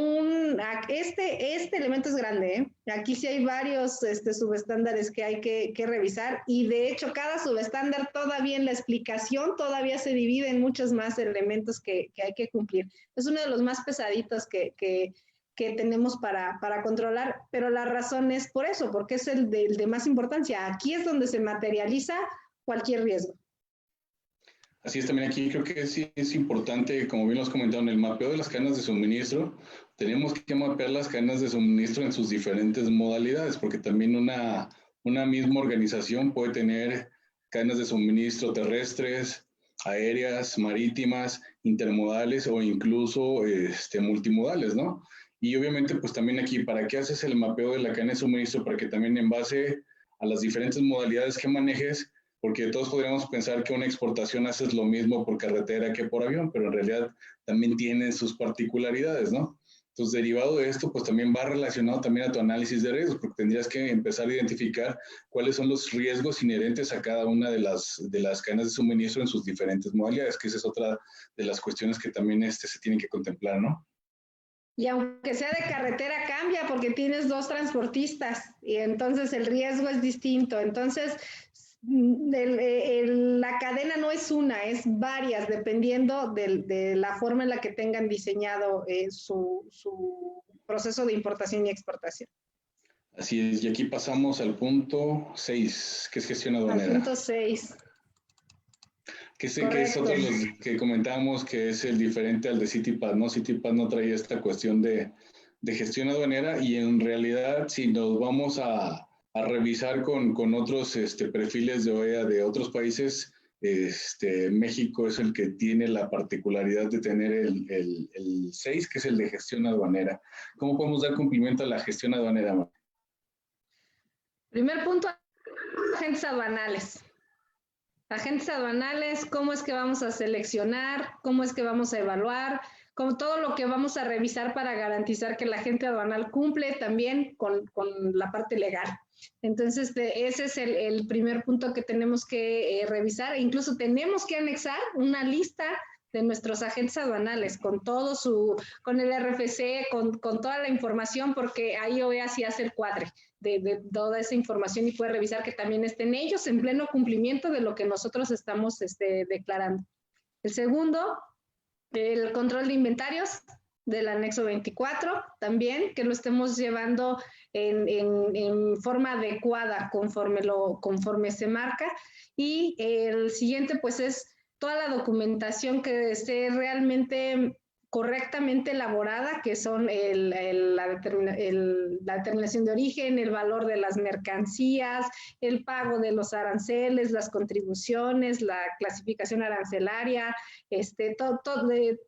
B: este elemento es grande, ¿eh? Aquí sí hay varios subestándares que hay que revisar, y de hecho cada subestándar todavía en la explicación todavía se divide en muchos más elementos que hay que cumplir. Es uno de los más pesaditos que tenemos para controlar, pero la razón es por eso, porque es el de más importancia. Aquí es donde se materializa cualquier riesgo.
A: Así es, también aquí creo que sí es importante, como bien lo has comentado, en el mapeo de las cadenas de suministro, tenemos que mapear las cadenas de suministro en sus diferentes modalidades, porque también una misma organización puede tener cadenas de suministro terrestres, aéreas, marítimas, intermodales o incluso multimodales, ¿no? Y obviamente, pues también aquí, ¿para qué haces el mapeo de la cadena de suministro? Para que también en base a las diferentes modalidades que manejes, porque todos podríamos pensar que una exportación haces lo mismo por carretera que por avión, pero en realidad también tiene sus particularidades, ¿no? Entonces, derivado de esto, pues también va relacionado también a tu análisis de riesgos, porque tendrías que empezar a identificar cuáles son los riesgos inherentes a cada una de las cadenas de suministro en sus diferentes modalidades, que esa es otra de las cuestiones que también se tienen que contemplar, ¿no?
B: Y aunque sea de carretera, cambia porque tienes dos transportistas y entonces el riesgo es distinto. Entonces, la cadena no es una, es varias, dependiendo de la forma en la que tengan diseñado su proceso de importación y exportación.
A: Así es, y aquí pasamos al punto 6, que es gestión aduanera.
B: Al punto 6.
A: Que es otro de los que comentábamos que es el diferente al de CITIPAD, ¿no? CITIPAD no traía esta cuestión de gestión aduanera, y en realidad si nos vamos a revisar con otros perfiles de OEA de otros países, México es el que tiene la particularidad de tener el 6, que es el de gestión aduanera. ¿Cómo podemos dar cumplimiento a la gestión aduanera?
B: Primer punto, agentes aduanales. Agentes aduanales, cómo es que vamos a seleccionar, cómo es que vamos a evaluar, con todo lo que vamos a revisar para garantizar que el agente aduanal cumple también con la parte legal. Entonces, ese es el primer punto que tenemos que revisar. Incluso tenemos que anexar una lista de nuestros agentes aduanales con todo con el RFC, con toda la información, porque ahí OEA sí hace el cuadre de toda esa información y puede revisar que también estén ellos en pleno cumplimiento de lo que nosotros estamos declarando. El segundo, el control de inventarios del anexo 24, también que lo estemos llevando en forma adecuada conforme se marca. Y el siguiente, pues, es toda la documentación que esté realmente correctamente elaborada, que son la determinación de origen, el valor de las mercancías, el pago de los aranceles, las contribuciones, la clasificación arancelaria,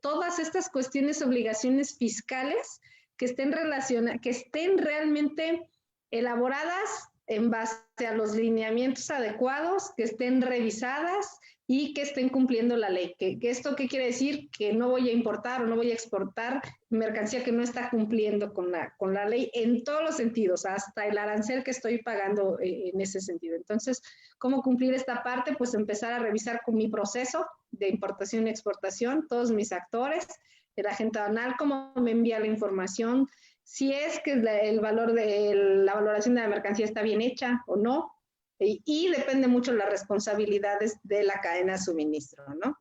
B: todas estas cuestiones, obligaciones fiscales que estén realmente elaboradas en base a los lineamientos adecuados, que estén revisadas y que estén cumpliendo la ley. ¿Esto qué quiere decir? Que no voy a importar o no voy a exportar mercancía que no está cumpliendo con la ley en todos los sentidos, hasta el arancel que estoy pagando en ese sentido. Entonces, ¿cómo cumplir esta parte? Pues empezar a revisar con mi proceso de importación y exportación, todos mis actores, el agente aduanal, cómo me envía la información, si es que el valor de la valoración de la mercancía está bien hecha o no, y depende mucho de las responsabilidades de la cadena de suministro, ¿no?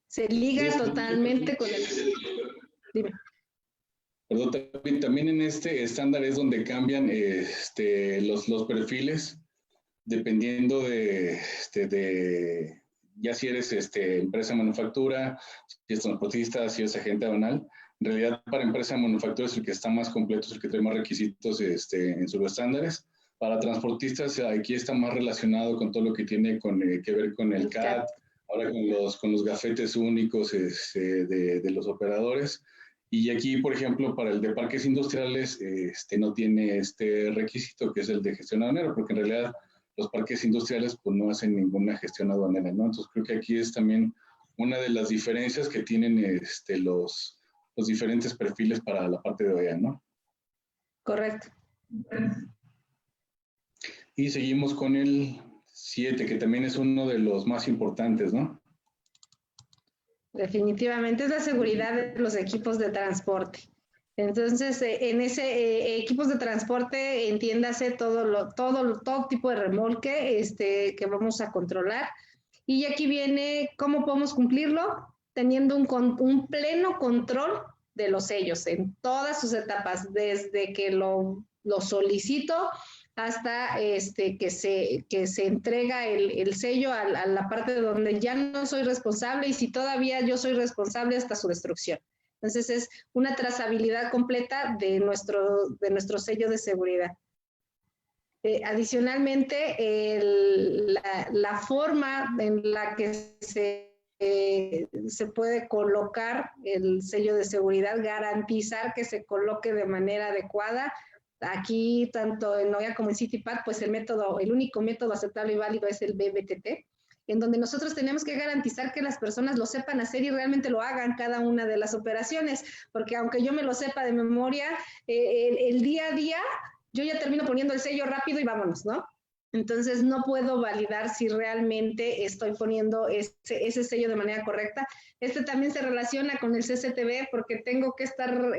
B: Se liga totalmente con el... Dime.
A: Perdón, también en este estándar es donde cambian los perfiles dependiendo de ya si eres empresa manufactura, si es transportista, si es agente aduanal. En realidad, para empresa manufactura es el que está más completo, es el que trae más requisitos en sus estándares. Para transportistas, aquí está más relacionado con todo lo que tiene que ver con el CAT, ahora con los gafetes únicos de los operadores. Y aquí, por ejemplo, para el de parques industriales, no tiene este requisito, que es el de gestión aduanera, porque en realidad los parques industriales pues no hacen ninguna gestión aduanera, ¿no? Entonces creo que aquí es también una de las diferencias que tienen los diferentes perfiles para la parte de OEA, ¿no?
B: Correcto.
A: Y seguimos con el 7, que también es uno de los más importantes, ¿no?
B: Definitivamente es la seguridad de los equipos de transporte. Entonces, en ese equipos de transporte, entiéndase todo tipo de remolque que vamos a controlar. Y aquí viene cómo podemos cumplirlo, teniendo un pleno control de los sellos en todas sus etapas, desde que lo solicito hasta que se entrega el sello a la parte donde ya no soy responsable y si todavía yo soy responsable hasta su destrucción. Entonces es una trazabilidad completa de nuestro sello de seguridad. Adicionalmente, la forma en la que se puede colocar el sello de seguridad, garantizar que se coloque de manera adecuada. Aquí, tanto en OEA como en CITIPAD, pues el único método aceptable y válido es el BBTT, en donde nosotros tenemos que garantizar que las personas lo sepan hacer y realmente lo hagan cada una de las operaciones, porque aunque yo me lo sepa de memoria, el día a día, yo ya termino poniendo el sello rápido y vámonos, ¿no? Entonces no puedo validar si realmente estoy poniendo ese sello de manera correcta. También se relaciona con el CCTV porque tengo que estar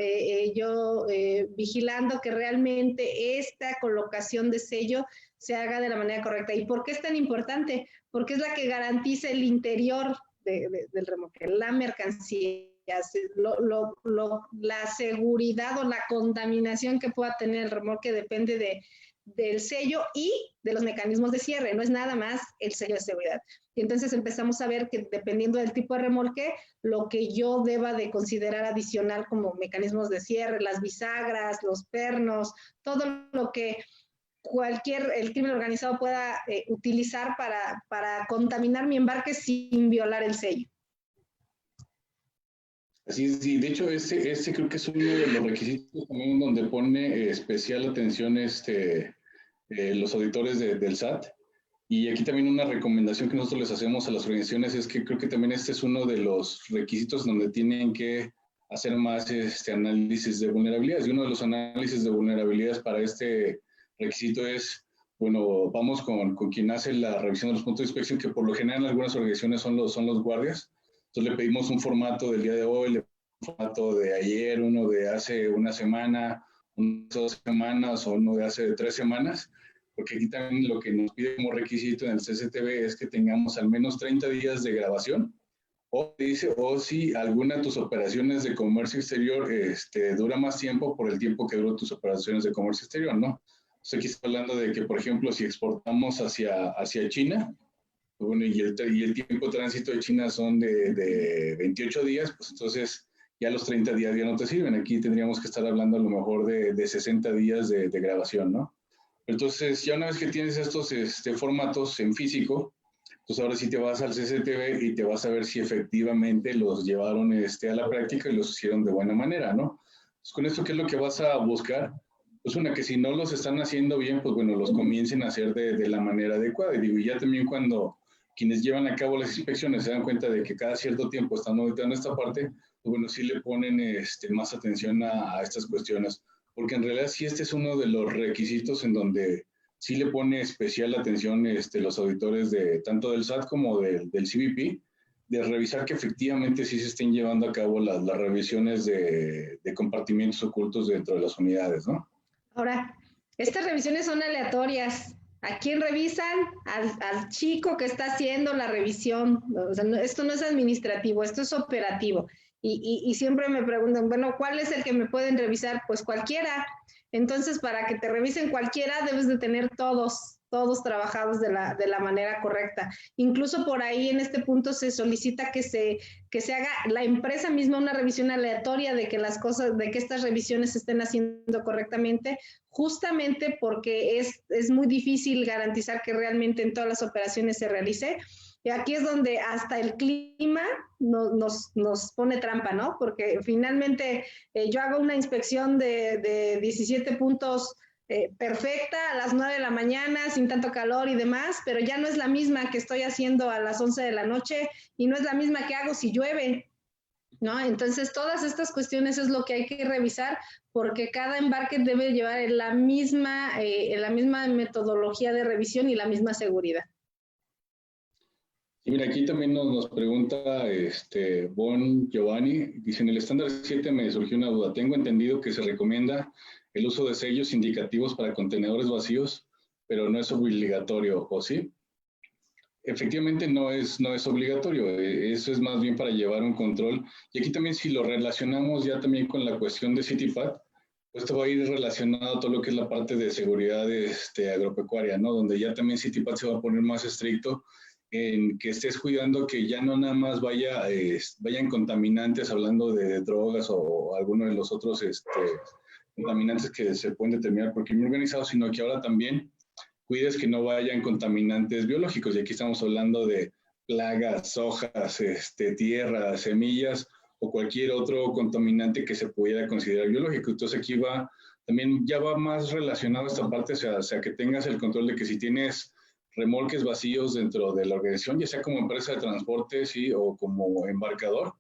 B: vigilando que realmente esta colocación de sello se haga de la manera correcta. ¿Y por qué es tan importante? Porque es la que garantiza el interior del remolque, la mercancía, la seguridad o la contaminación que pueda tener el remolque depende del sello y de los mecanismos de cierre, no es nada más el sello de seguridad. Y entonces empezamos a ver que dependiendo del tipo de remolque, lo que yo deba de considerar adicional como mecanismos de cierre, las bisagras, los pernos, todo lo que el crimen organizado pueda utilizar para contaminar mi embarque sin violar el sello.
A: Así es, sí. De hecho, creo que es uno de los requisitos también donde pone especial atención los auditores del SAT. Y aquí también una recomendación que nosotros les hacemos a las organizaciones es que creo que también este es uno de los requisitos donde tienen que hacer más análisis de vulnerabilidades. Y uno de los análisis de vulnerabilidades para este requisito es, bueno, vamos con quien hace la revisión de los puntos de inspección, que por lo general en algunas organizaciones son los guardias. Entonces le pedimos un formato del día de hoy, un formato de ayer, uno de hace una semana, unas 2 semanas o uno de hace 3 semanas, porque aquí también lo que nos pide como requisito en el CCTV es que tengamos al menos 30 días de grabación, o si alguna de tus operaciones de comercio exterior dura más tiempo por el tiempo que duran tus operaciones de comercio exterior, ¿no? Entonces aquí está hablando de que, por ejemplo, si exportamos hacia China, bueno, y el tiempo de tránsito de China son de 28 días, pues entonces ya los 30 días ya no te sirven. Aquí tendríamos que estar hablando a lo mejor de 60 días de grabación, ¿no? Entonces, ya una vez que tienes estos formatos en físico, pues ahora sí te vas al CCTV y te vas a ver si efectivamente los llevaron a la práctica y los hicieron de buena manera, ¿no? Pues con esto, ¿qué es lo que vas a buscar? Pues una, que si no los están haciendo bien, pues bueno, los comiencen a hacer de la manera adecuada. Y digo, ya también cuando quienes llevan a cabo las inspecciones se dan cuenta de que cada cierto tiempo están auditando esta parte, pues bueno, sí le ponen más atención a estas cuestiones, porque en realidad sí este es uno de los requisitos en donde sí le pone especial atención los auditores tanto del SAT como del CBP, de revisar que efectivamente sí se estén llevando a cabo las revisiones de compartimientos ocultos dentro de las unidades, ¿no?
B: Ahora, estas revisiones son aleatorias. ¿A quién revisan? Al chico que está haciendo la revisión. O sea, esto no es administrativo, esto es operativo. y siempre me preguntan, bueno, ¿cuál es el que me pueden revisar? Pues cualquiera. Entonces, para que te revisen cualquiera, debes de tener todos trabajados de la manera correcta. Incluso por ahí en este punto se solicita que se haga la empresa misma una revisión aleatoria de que de que estas revisiones se estén haciendo correctamente, justamente porque es muy difícil garantizar que realmente en todas las operaciones se realice. Y aquí es donde hasta el clima nos pone trampa, ¿no? Porque finalmente yo hago una inspección de 17 puntos perfecta a las 9 de la mañana, sin tanto calor y demás, pero ya no es la misma que estoy haciendo a las 11 de la noche y no es la misma que hago si llueve, ¿no? Entonces, todas estas cuestiones es lo que hay que revisar porque cada embarque debe llevar la misma metodología de revisión y la misma seguridad.
A: Y mira, aquí también nos pregunta Bon Giovanni, dice, en el estándar 7 me surgió una duda. Tengo entendido que se recomienda el uso de sellos indicativos para contenedores vacíos, pero no es obligatorio, ¿o sí? Efectivamente no es obligatorio, eso es más bien para llevar un control. Y aquí también si lo relacionamos ya también con la cuestión de CITIPAT, pues esto va a ir relacionado a todo lo que es la parte de seguridad agropecuaria, ¿no? Donde ya también CITIPAT se va a poner más estricto en que estés cuidando que ya no nada más vayan contaminantes, hablando de drogas o alguno de los otros contaminantes que se pueden determinar por crimen organizado, sino que ahora también cuides que no vayan contaminantes biológicos. Y aquí estamos hablando de plagas, hojas, tierra, semillas o cualquier otro contaminante que se pudiera considerar biológico. Entonces aquí también ya va más relacionado esta parte, o sea, que tengas el control de que si tienes remolques vacíos dentro de la organización, ya sea como empresa de transporte, sí, o como embarcador,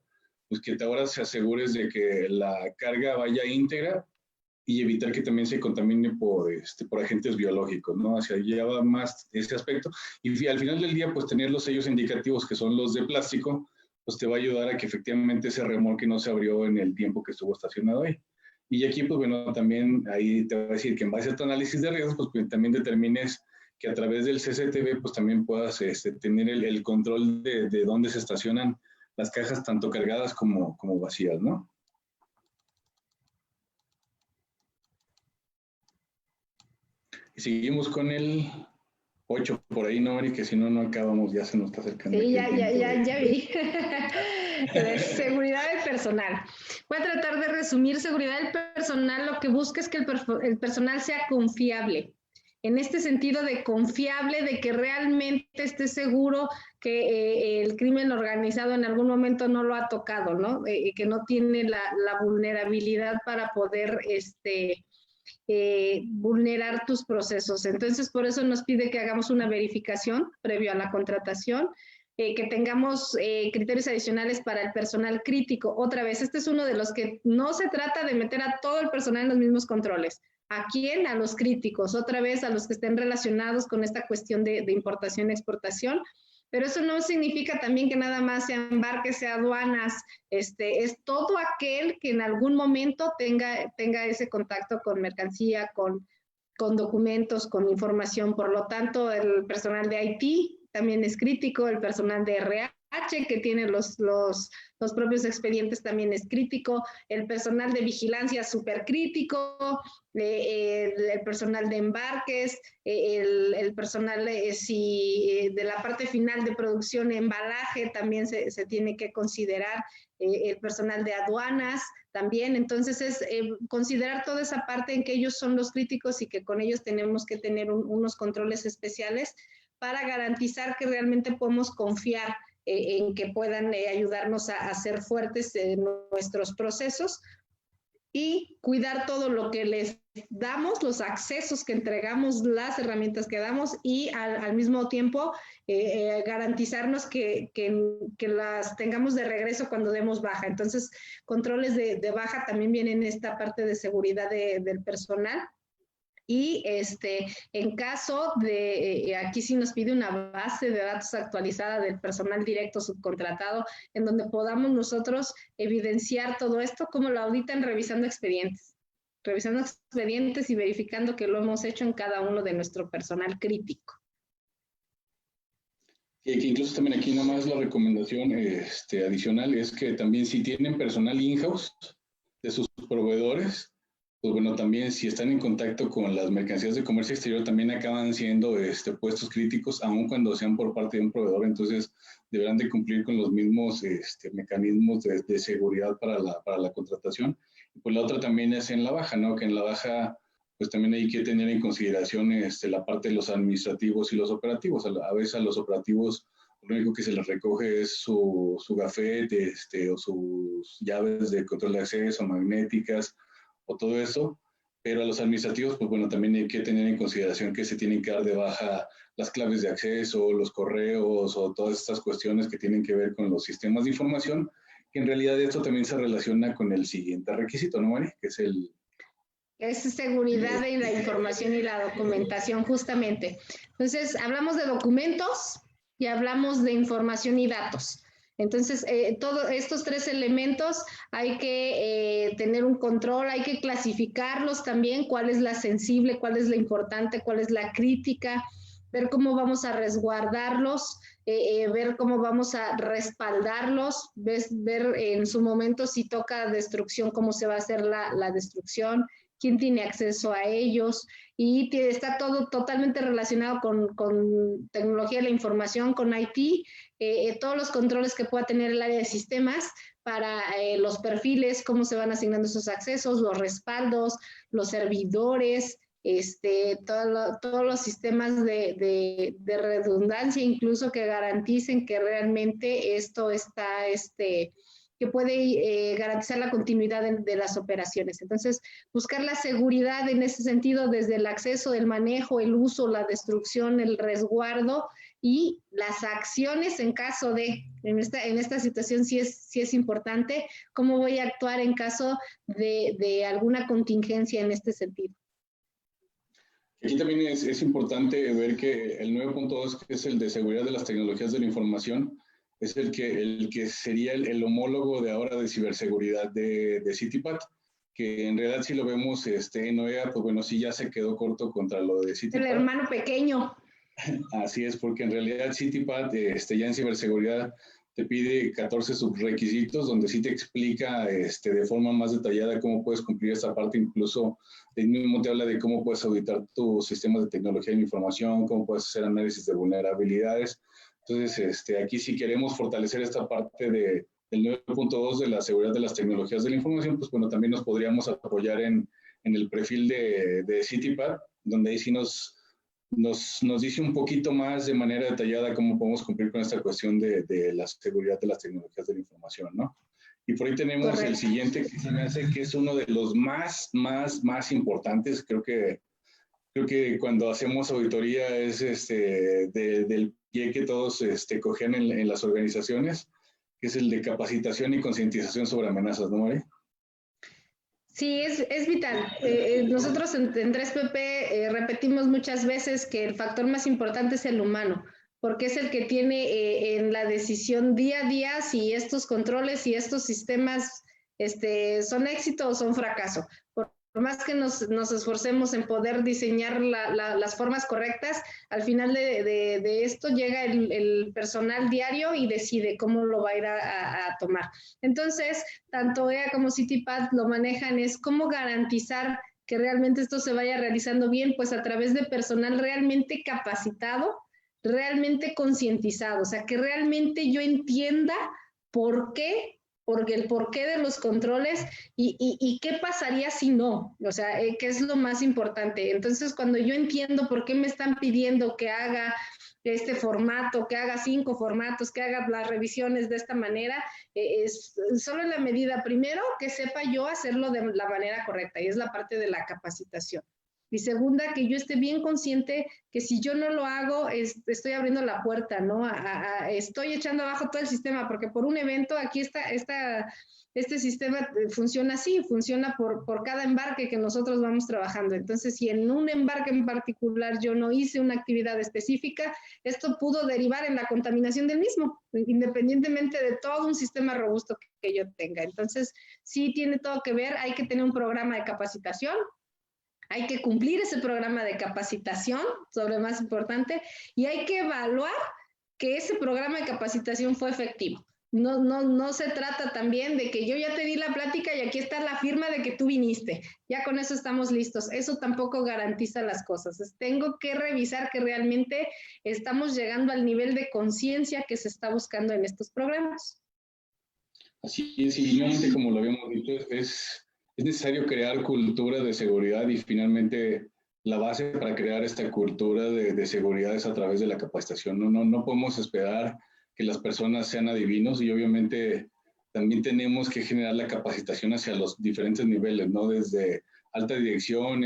A: pues que ahora se asegures de que la carga vaya íntegra y evitar que también se contamine por agentes biológicos, ¿no? Hacia allá va más ese aspecto. Y al final del día, pues tener los sellos indicativos, que son los de plástico, pues te va a ayudar a que efectivamente ese remolque no se abrió en el tiempo que estuvo estacionado ahí. Y aquí, pues bueno, también ahí te va a decir que en base a tu análisis de riesgos, pues también determines que a través del CCTV, pues también puedas tener el control de dónde se estacionan las cajas, tanto cargadas como vacías, ¿no? Y seguimos con el 8 por ahí, ¿no, Mari? Que si no, no acabamos, ya se nos está acercando.
B: Sí, ya vi. De seguridad del personal. Voy a tratar de resumir seguridad del personal. Lo que busca es que el personal sea confiable. En este sentido de confiable, de que realmente esté seguro que el crimen organizado en algún momento no lo ha tocado, ¿no? Que no tiene la vulnerabilidad para poder vulnerar tus procesos. Entonces, por eso nos pide que hagamos una verificación previo a la contratación, que tengamos criterios adicionales para el personal crítico. Otra vez, este es uno de los que no se trata de meter a todo el personal en los mismos controles. ¿A quién? A los críticos, otra vez a los que estén relacionados con esta cuestión de importación y exportación. Pero eso no significa también que nada más sea embarques, sea aduanas, es todo aquel que en algún momento tenga ese contacto con mercancía, con documentos, con información. Por lo tanto, el personal de IT también es crítico, el personal de RH que tiene los propios expedientes también es crítico, el personal de vigilancia súper crítico, el personal de embarques, el personal de la parte final de producción, embalaje, también se tiene que considerar, el personal de aduanas también. Entonces es considerar toda esa parte en que ellos son los críticos y que con ellos tenemos que tener unos controles especiales para garantizar que realmente podemos confiar en que puedan ayudarnos a ser fuertes en nuestros procesos y cuidar todo lo que les damos, los accesos que entregamos, las herramientas que damos y al mismo tiempo garantizarnos que las tengamos de regreso cuando demos baja. Entonces, controles de baja también vienen en esta parte de seguridad del personal. Y en caso de, aquí sí nos pide una base de datos actualizada del personal directo subcontratado, en donde podamos nosotros evidenciar todo esto, como lo auditan revisando expedientes y verificando que lo hemos hecho en cada uno de nuestro personal crítico.
A: Que incluso también aquí nada más la recomendación adicional es que también si tienen personal in-house de sus proveedores, pues bueno, también si están en contacto con las mercancías de comercio exterior, también acaban siendo puestos críticos, aun cuando sean por parte de un proveedor. Entonces, deberán de cumplir con los mismos mecanismos de seguridad para la contratación. Y pues la otra también es en la baja, ¿no? Que en la baja, pues también hay que tener en consideración la parte de los administrativos y los operativos. A veces a los operativos lo único que se les recoge es su gafet o sus llaves de control de acceso, magnéticas, o todo eso, pero a los administrativos, pues bueno, también hay que tener en consideración que se tienen que dar de baja las claves de acceso, los correos o todas estas cuestiones que tienen que ver con los sistemas de información, que en realidad esto también se relaciona con el siguiente requisito, ¿no, Mari? Que es el...
B: Es seguridad de la información y la documentación, justamente. Entonces, hablamos de documentos y hablamos de información y datos. Entonces, todos estos tres elementos hay que tener un control, hay que clasificarlos también, cuál es la sensible, cuál es la importante, cuál es la crítica, ver cómo vamos a resguardarlos, ver cómo vamos a respaldarlos, ver en su momento si toca destrucción, cómo se va a hacer la destrucción, quién tiene acceso a ellos, y está todo totalmente relacionado con tecnología de la información, con IT, todos los controles que pueda tener el área de sistemas para los perfiles, cómo se van asignando esos accesos, los respaldos, los servidores, todos los sistemas de redundancia, incluso que garanticen que realmente esto está, que puede garantizar la continuidad de las operaciones. Entonces, buscar la seguridad en ese sentido desde el acceso, el manejo, el uso, la destrucción, el resguardo y las acciones en caso de, en esta situación sí es importante, cómo voy a actuar en caso de alguna contingencia en este sentido.
A: Aquí también es importante ver que el 9.2, que es el de seguridad de las tecnologías de la información, es el que sería el homólogo de ahora de ciberseguridad de CityPath, que en realidad si lo vemos en OEA, pues bueno, sí ya se quedó corto contra lo de CityPath.
B: El hermano pequeño.
A: Así es, porque en realidad CityPath ya en ciberseguridad te pide 14 subrequisitos donde sí te explica de forma más detallada cómo puedes cumplir esta parte, incluso él mismo te habla de cómo puedes auditar tus sistemas de tecnología de la información, cómo puedes hacer análisis de vulnerabilidades. Entonces, aquí si queremos fortalecer esta parte del 9.2 de la seguridad de las tecnologías de la información, pues bueno, también nos podríamos apoyar en el perfil de CityPath, donde ahí sí nos dice un poquito más de manera detallada cómo podemos cumplir con esta cuestión de la seguridad de las tecnologías de la información, ¿no? Y por ahí tenemos Correcto. El siguiente, que se me hace que es uno de los más importantes. Creo que cuando hacemos auditoría es del pie que todos cogen en las organizaciones, que es el de capacitación y concientización sobre amenazas, ¿no, Mari?
B: Sí, es vital. Nosotros en 3PP repetimos muchas veces que el factor más importante es el humano, porque es el que tiene en la decisión día a día si estos controles y estos sistemas son éxito o son fracaso. Por más que nos esforcemos en poder diseñar las formas correctas, al final de esto llega el personal diario y decide cómo lo va a ir a tomar. Entonces, tanto EA como CityPath lo manejan es cómo garantizar que realmente esto se vaya realizando bien, pues a través de personal realmente capacitado, realmente concientizado, o sea, que realmente yo entienda porque el porqué de los controles y qué pasaría si no, o sea, qué es lo más importante. Entonces, cuando yo entiendo por qué me están pidiendo que haga este formato, que haga 5 formatos, que haga las revisiones de esta manera, es solo en la medida, primero, que sepa yo hacerlo de la manera correcta, y es la parte de la capacitación. Y segunda, que yo esté bien consciente que si yo no lo hago, estoy abriendo la puerta, ¿no? Estoy echando abajo todo el sistema, porque por un evento aquí este sistema funciona así, funciona por cada embarque que nosotros vamos trabajando. Entonces, si en un embarque en particular yo no hice una actividad específica, esto pudo derivar en la contaminación del mismo, independientemente de todo un sistema robusto que yo tenga. Entonces, sí tiene todo que ver, hay que tener un programa de capacitación, hay que cumplir ese programa de capacitación, sobre lo más importante, y hay que evaluar que ese programa de capacitación fue efectivo. No se trata también de que yo ya te di la plática y aquí está la firma de que tú viniste. Ya con eso estamos listos. Eso tampoco garantiza las cosas. Tengo que revisar que realmente estamos llegando al nivel de conciencia que se está buscando en estos programas.
A: Así es, y nuevamente, como lo habíamos dicho, es necesario crear cultura de seguridad y finalmente la base para crear esta cultura de seguridad es a través de la capacitación. No podemos esperar que las personas sean adivinos y obviamente también tenemos que generar la capacitación hacia los diferentes niveles, ¿no? Desde alta dirección,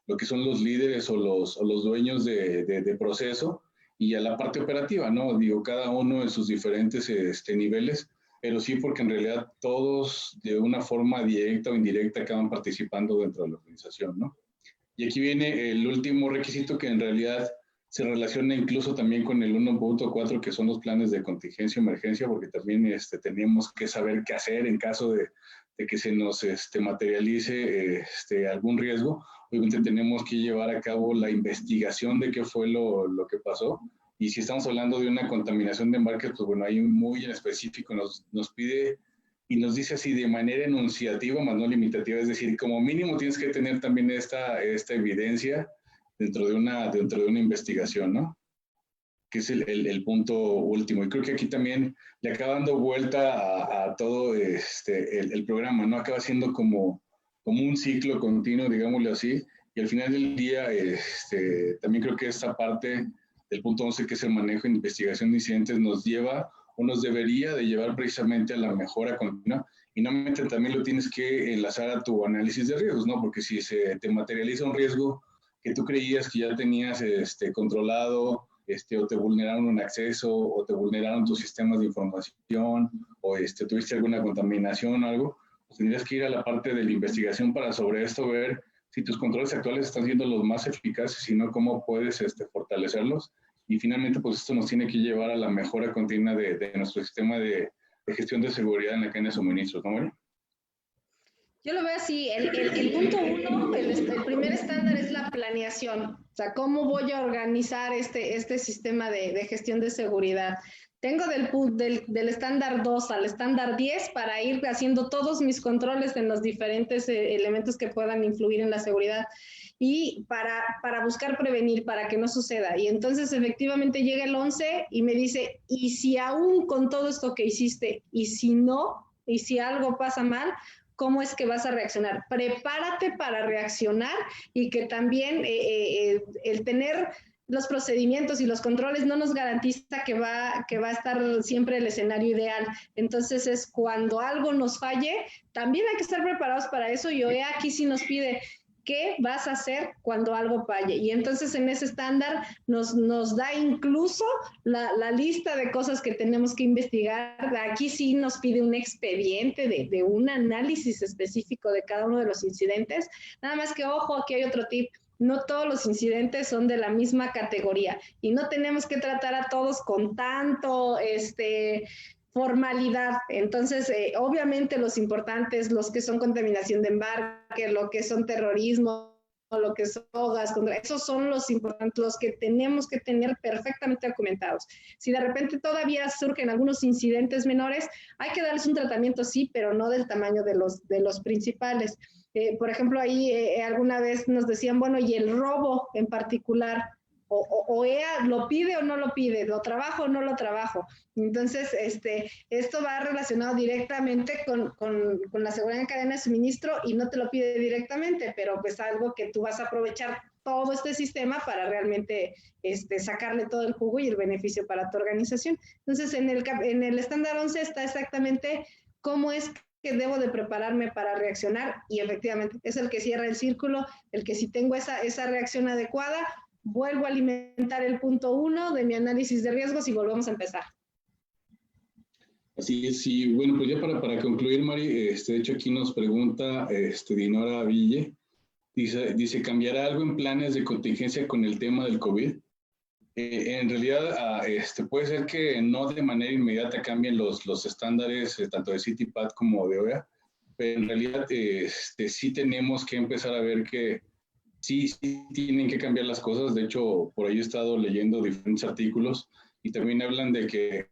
A: lo que son los líderes o los dueños de proceso y a la parte operativa, ¿no? Digo, cada uno en sus diferentes niveles, pero sí porque en realidad todos de una forma directa o indirecta acaban participando dentro de la organización, ¿no? Y aquí viene el último requisito que en realidad se relaciona incluso también con el 1.4, que son los planes de contingencia y emergencia, porque también tenemos que saber qué hacer en caso de que se nos materialice algún riesgo. Obviamente tenemos que llevar a cabo la investigación de qué fue lo que pasó. Y si estamos hablando de una contaminación de embarques, pues bueno, ahí muy en específico nos pide y nos dice así de manera enunciativa, más no limitativa, es decir, como mínimo tienes que tener también esta evidencia dentro de una investigación, ¿no? Que es el punto último. Y creo que aquí también le acaba dando vuelta a todo el programa, ¿no? Acaba siendo como un ciclo continuo, digámoslo así, y al final del día también creo que esta parte del punto 11, que es el manejo e investigación de incidentes, nos lleva o nos debería de llevar precisamente a la mejora continua, y normalmente también lo tienes que enlazar a tu análisis de riesgos, ¿no? Porque si se te materializa un riesgo que tú creías que ya tenías controlado, o te vulneraron un acceso, o te vulneraron tus sistemas de información, o tuviste alguna contaminación o algo, pues tendrías que ir a la parte de la investigación para sobre esto ver si tus controles actuales están siendo los más eficaces y no cómo puedes fortalecerlos. Y finalmente, pues esto nos tiene que llevar a la mejora continua de nuestro sistema de gestión de seguridad en la cadena de suministros, ¿no, María?
B: Yo lo veo así, el punto uno, el primer estándar es la planeación, o sea, cómo voy a organizar este sistema de gestión de seguridad. Tengo del estándar 2 al estándar 10 para ir haciendo todos mis controles en los diferentes elementos que puedan influir en la seguridad y para buscar prevenir, para que no suceda. Y entonces efectivamente llega el 11 y me dice, y si aún con todo esto que hiciste, y si no, y si algo pasa mal, ¿cómo es que vas a reaccionar? Prepárate para reaccionar y que también el tener los procedimientos y los controles no nos garantiza que va a estar siempre el escenario ideal. Entonces es cuando algo nos falle, también hay que estar preparados para eso y OEA aquí sí nos pide ¿qué vas a hacer cuando algo falle? Y entonces en ese estándar nos da incluso la lista de cosas que tenemos que investigar. Aquí sí nos pide un expediente de un análisis específico de cada uno de los incidentes. Nada más que, ojo, aquí hay otro tip. No todos los incidentes son de la misma categoría y no tenemos que tratar a todos con tanto formalidad. Entonces, obviamente los importantes, los que son contaminación de embarque, lo que son terrorismo, lo que son drogas, esos son los importantes, los que tenemos que tener perfectamente documentados. Si de repente todavía surgen algunos incidentes menores, hay que darles un tratamiento, sí, pero no del tamaño de los principales. Por ejemplo, ahí alguna vez nos decían, bueno, y el robo en particular, o EA lo pide o no lo pide, lo trabajo o no lo trabajo. Entonces, esto va relacionado directamente con la seguridad en cadena de suministro y no te lo pide directamente, pero pues algo que tú vas a aprovechar todo este sistema para realmente sacarle todo el jugo y el beneficio para tu organización. Entonces, en el estándar 11 está exactamente cómo es que debo de prepararme para reaccionar y efectivamente es el que cierra el círculo, el que si tengo esa reacción adecuada, vuelvo a alimentar el punto 1 de mi análisis de riesgos y volvemos a empezar.
A: Así es, y bueno, pues ya para concluir, Mari, de hecho aquí nos pregunta Dinora Ville, dice, ¿cambiará algo en planes de contingencia con el tema del COVID? En realidad, puede ser que no de manera inmediata cambien los estándares, tanto de CITIPAD como de OEA, pero en realidad sí tenemos que empezar a ver que sí tienen que cambiar las cosas. De hecho, por ahí he estado leyendo diferentes artículos y también hablan de que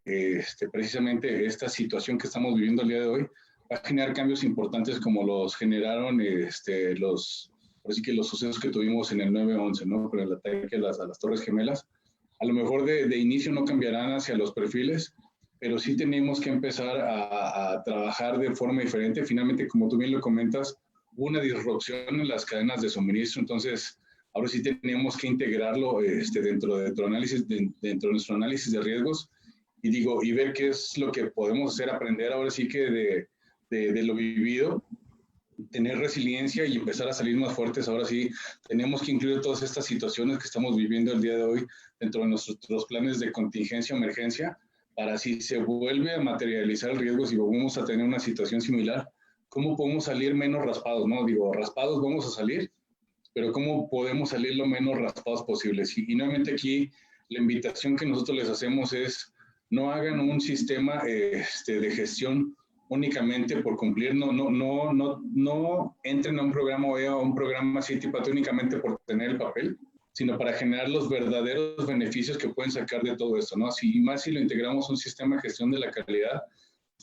A: precisamente esta situación que estamos viviendo el día de hoy va a generar cambios importantes como los generaron así que los sucesos que tuvimos en el 9/11, ¿no? Con el ataque a las Torres Gemelas. A lo mejor de inicio no cambiarán hacia los perfiles, pero sí tenemos que empezar a trabajar de forma diferente. Finalmente, como tú bien lo comentas, hubo una disrupción en las cadenas de suministro, entonces ahora sí tenemos que integrarlo dentro de nuestro análisis de riesgos y ver qué es lo que podemos hacer, aprender ahora sí que de lo vivido, tener resiliencia y empezar a salir más fuertes. Ahora sí tenemos que incluir todas estas situaciones que estamos viviendo el día de hoy dentro de nuestros planes de contingencia o emergencia, para si se vuelve a materializar el riesgo, si volvemos a tener una situación similar, ¿cómo podemos salir menos raspados? No digo, raspados vamos a salir, pero ¿cómo podemos salir lo menos raspados posibles? Y nuevamente aquí la invitación que nosotros les hacemos es no hagan un sistema de gestión únicamente por cumplir, no entren a un programa OEA o a un programa CITIPAT únicamente por tener el papel, sino para generar los verdaderos beneficios que pueden sacar de todo esto, ¿no? Y más si lo integramos a un sistema de gestión de la calidad,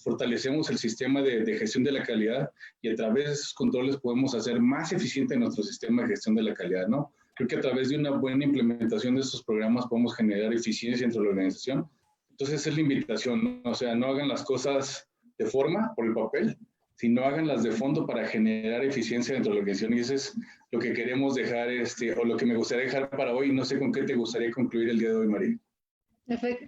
A: fortalecemos el sistema de gestión de la calidad y a través de esos controles podemos hacer más eficiente nuestro sistema de gestión de la calidad, ¿no? Creo que a través de una buena implementación de estos programas podemos generar eficiencia dentro de la organización. Entonces, esa es la invitación, ¿no? O sea, no hagan las cosas de forma, por el papel, sino háganlas de fondo para generar eficiencia dentro de la organización. Y eso es lo que queremos dejar, o lo que me gustaría dejar para hoy. No sé con qué te gustaría concluir el día de hoy, María.
B: Perfecto.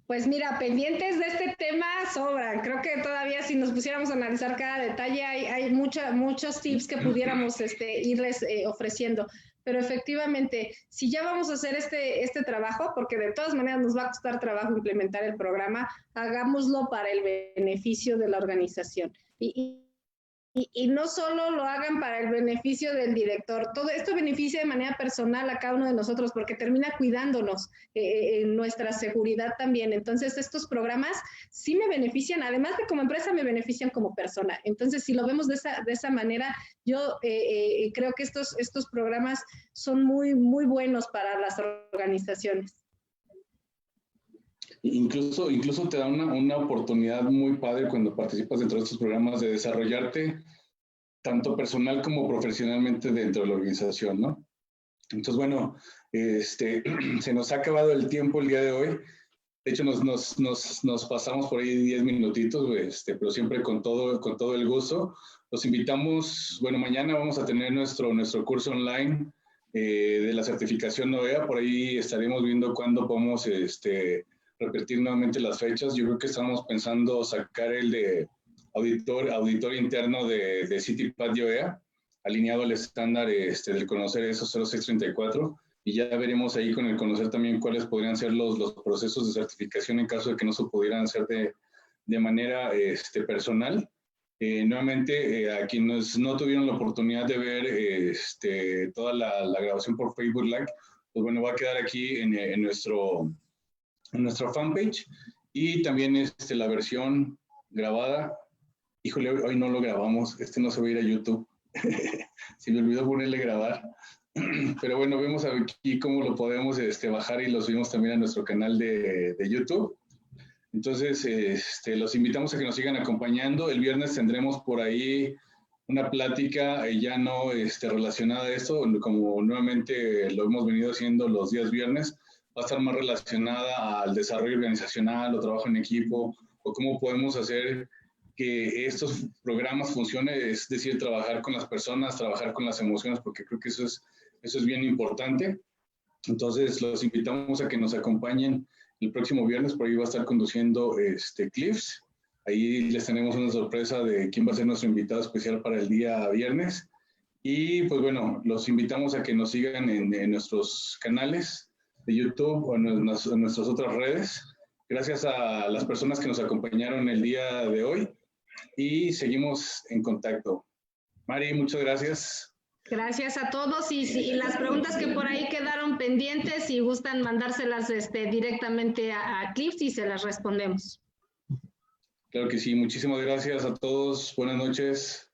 B: Pues mira, pendientes de este tema sobran. Creo que todavía si nos pusiéramos a analizar cada detalle, hay muchos tips que pudiéramos irles ofreciendo. Pero efectivamente, si ya vamos a hacer este trabajo, porque de todas maneras nos va a costar trabajo implementar el programa, hagámoslo para el beneficio de la organización. Y no solo lo hagan para el beneficio del director, todo esto beneficia de manera personal a cada uno de nosotros porque termina cuidándonos en nuestra seguridad también. Entonces, estos programas sí me benefician, además de como empresa, me benefician como persona. Entonces, si lo vemos de esa manera, yo creo que estos programas son muy, muy buenos para las organizaciones.
A: Incluso te da una oportunidad muy padre cuando participas dentro de estos programas de desarrollarte tanto personal como profesionalmente dentro de la organización, ¿no? Entonces, bueno, se nos ha acabado el tiempo el día de hoy. De hecho, nos pasamos por ahí 10 minutitos, pero siempre con todo el gusto. Los invitamos, bueno, mañana vamos a tener nuestro curso online de la certificación OEA. Por ahí estaremos viendo cuándo podemos repetir nuevamente las fechas. Yo creo que estamos pensando sacar el de auditor interno de CITIPAT y OEA, alineado al estándar del conocer esos 0634, y ya veremos ahí con el conocer también cuáles podrían ser los procesos de certificación en caso de que no se pudieran hacer de manera personal. Nuevamente, a quienes no tuvieron la oportunidad de ver toda la grabación por Facebook Live, pues bueno, va a quedar aquí en nuestra fanpage, y también la versión grabada. Híjole, hoy no lo grabamos, no se va a ir a YouTube. Se me olvidó ponerle grabar. Pero bueno, vemos aquí cómo lo podemos bajar y lo subimos también a nuestro canal de YouTube. Entonces, los invitamos a que nos sigan acompañando. El viernes tendremos por ahí una plática ya no relacionada a esto, como nuevamente lo hemos venido haciendo los días viernes. Va a estar más relacionada al desarrollo organizacional o trabajo en equipo, o cómo podemos hacer que estos programas funcionen, es decir, trabajar con las personas, trabajar con las emociones, porque creo que eso es bien importante. Entonces, los invitamos a que nos acompañen el próximo viernes. Por ahí va a estar conduciendo Cliffs. Ahí les tenemos una sorpresa de quién va a ser nuestro invitado especial para el día viernes. Y pues bueno, los invitamos a que nos sigan en nuestros canales de YouTube o en nuestras otras redes. Gracias a las personas que nos acompañaron el día de hoy y seguimos en contacto. Mari, muchas gracias.
B: Gracias a todos y las preguntas que por ahí quedaron pendientes, si gustan mandárselas directamente a Cliffs y se las respondemos.
A: Claro que sí, muchísimas gracias a todos, buenas noches.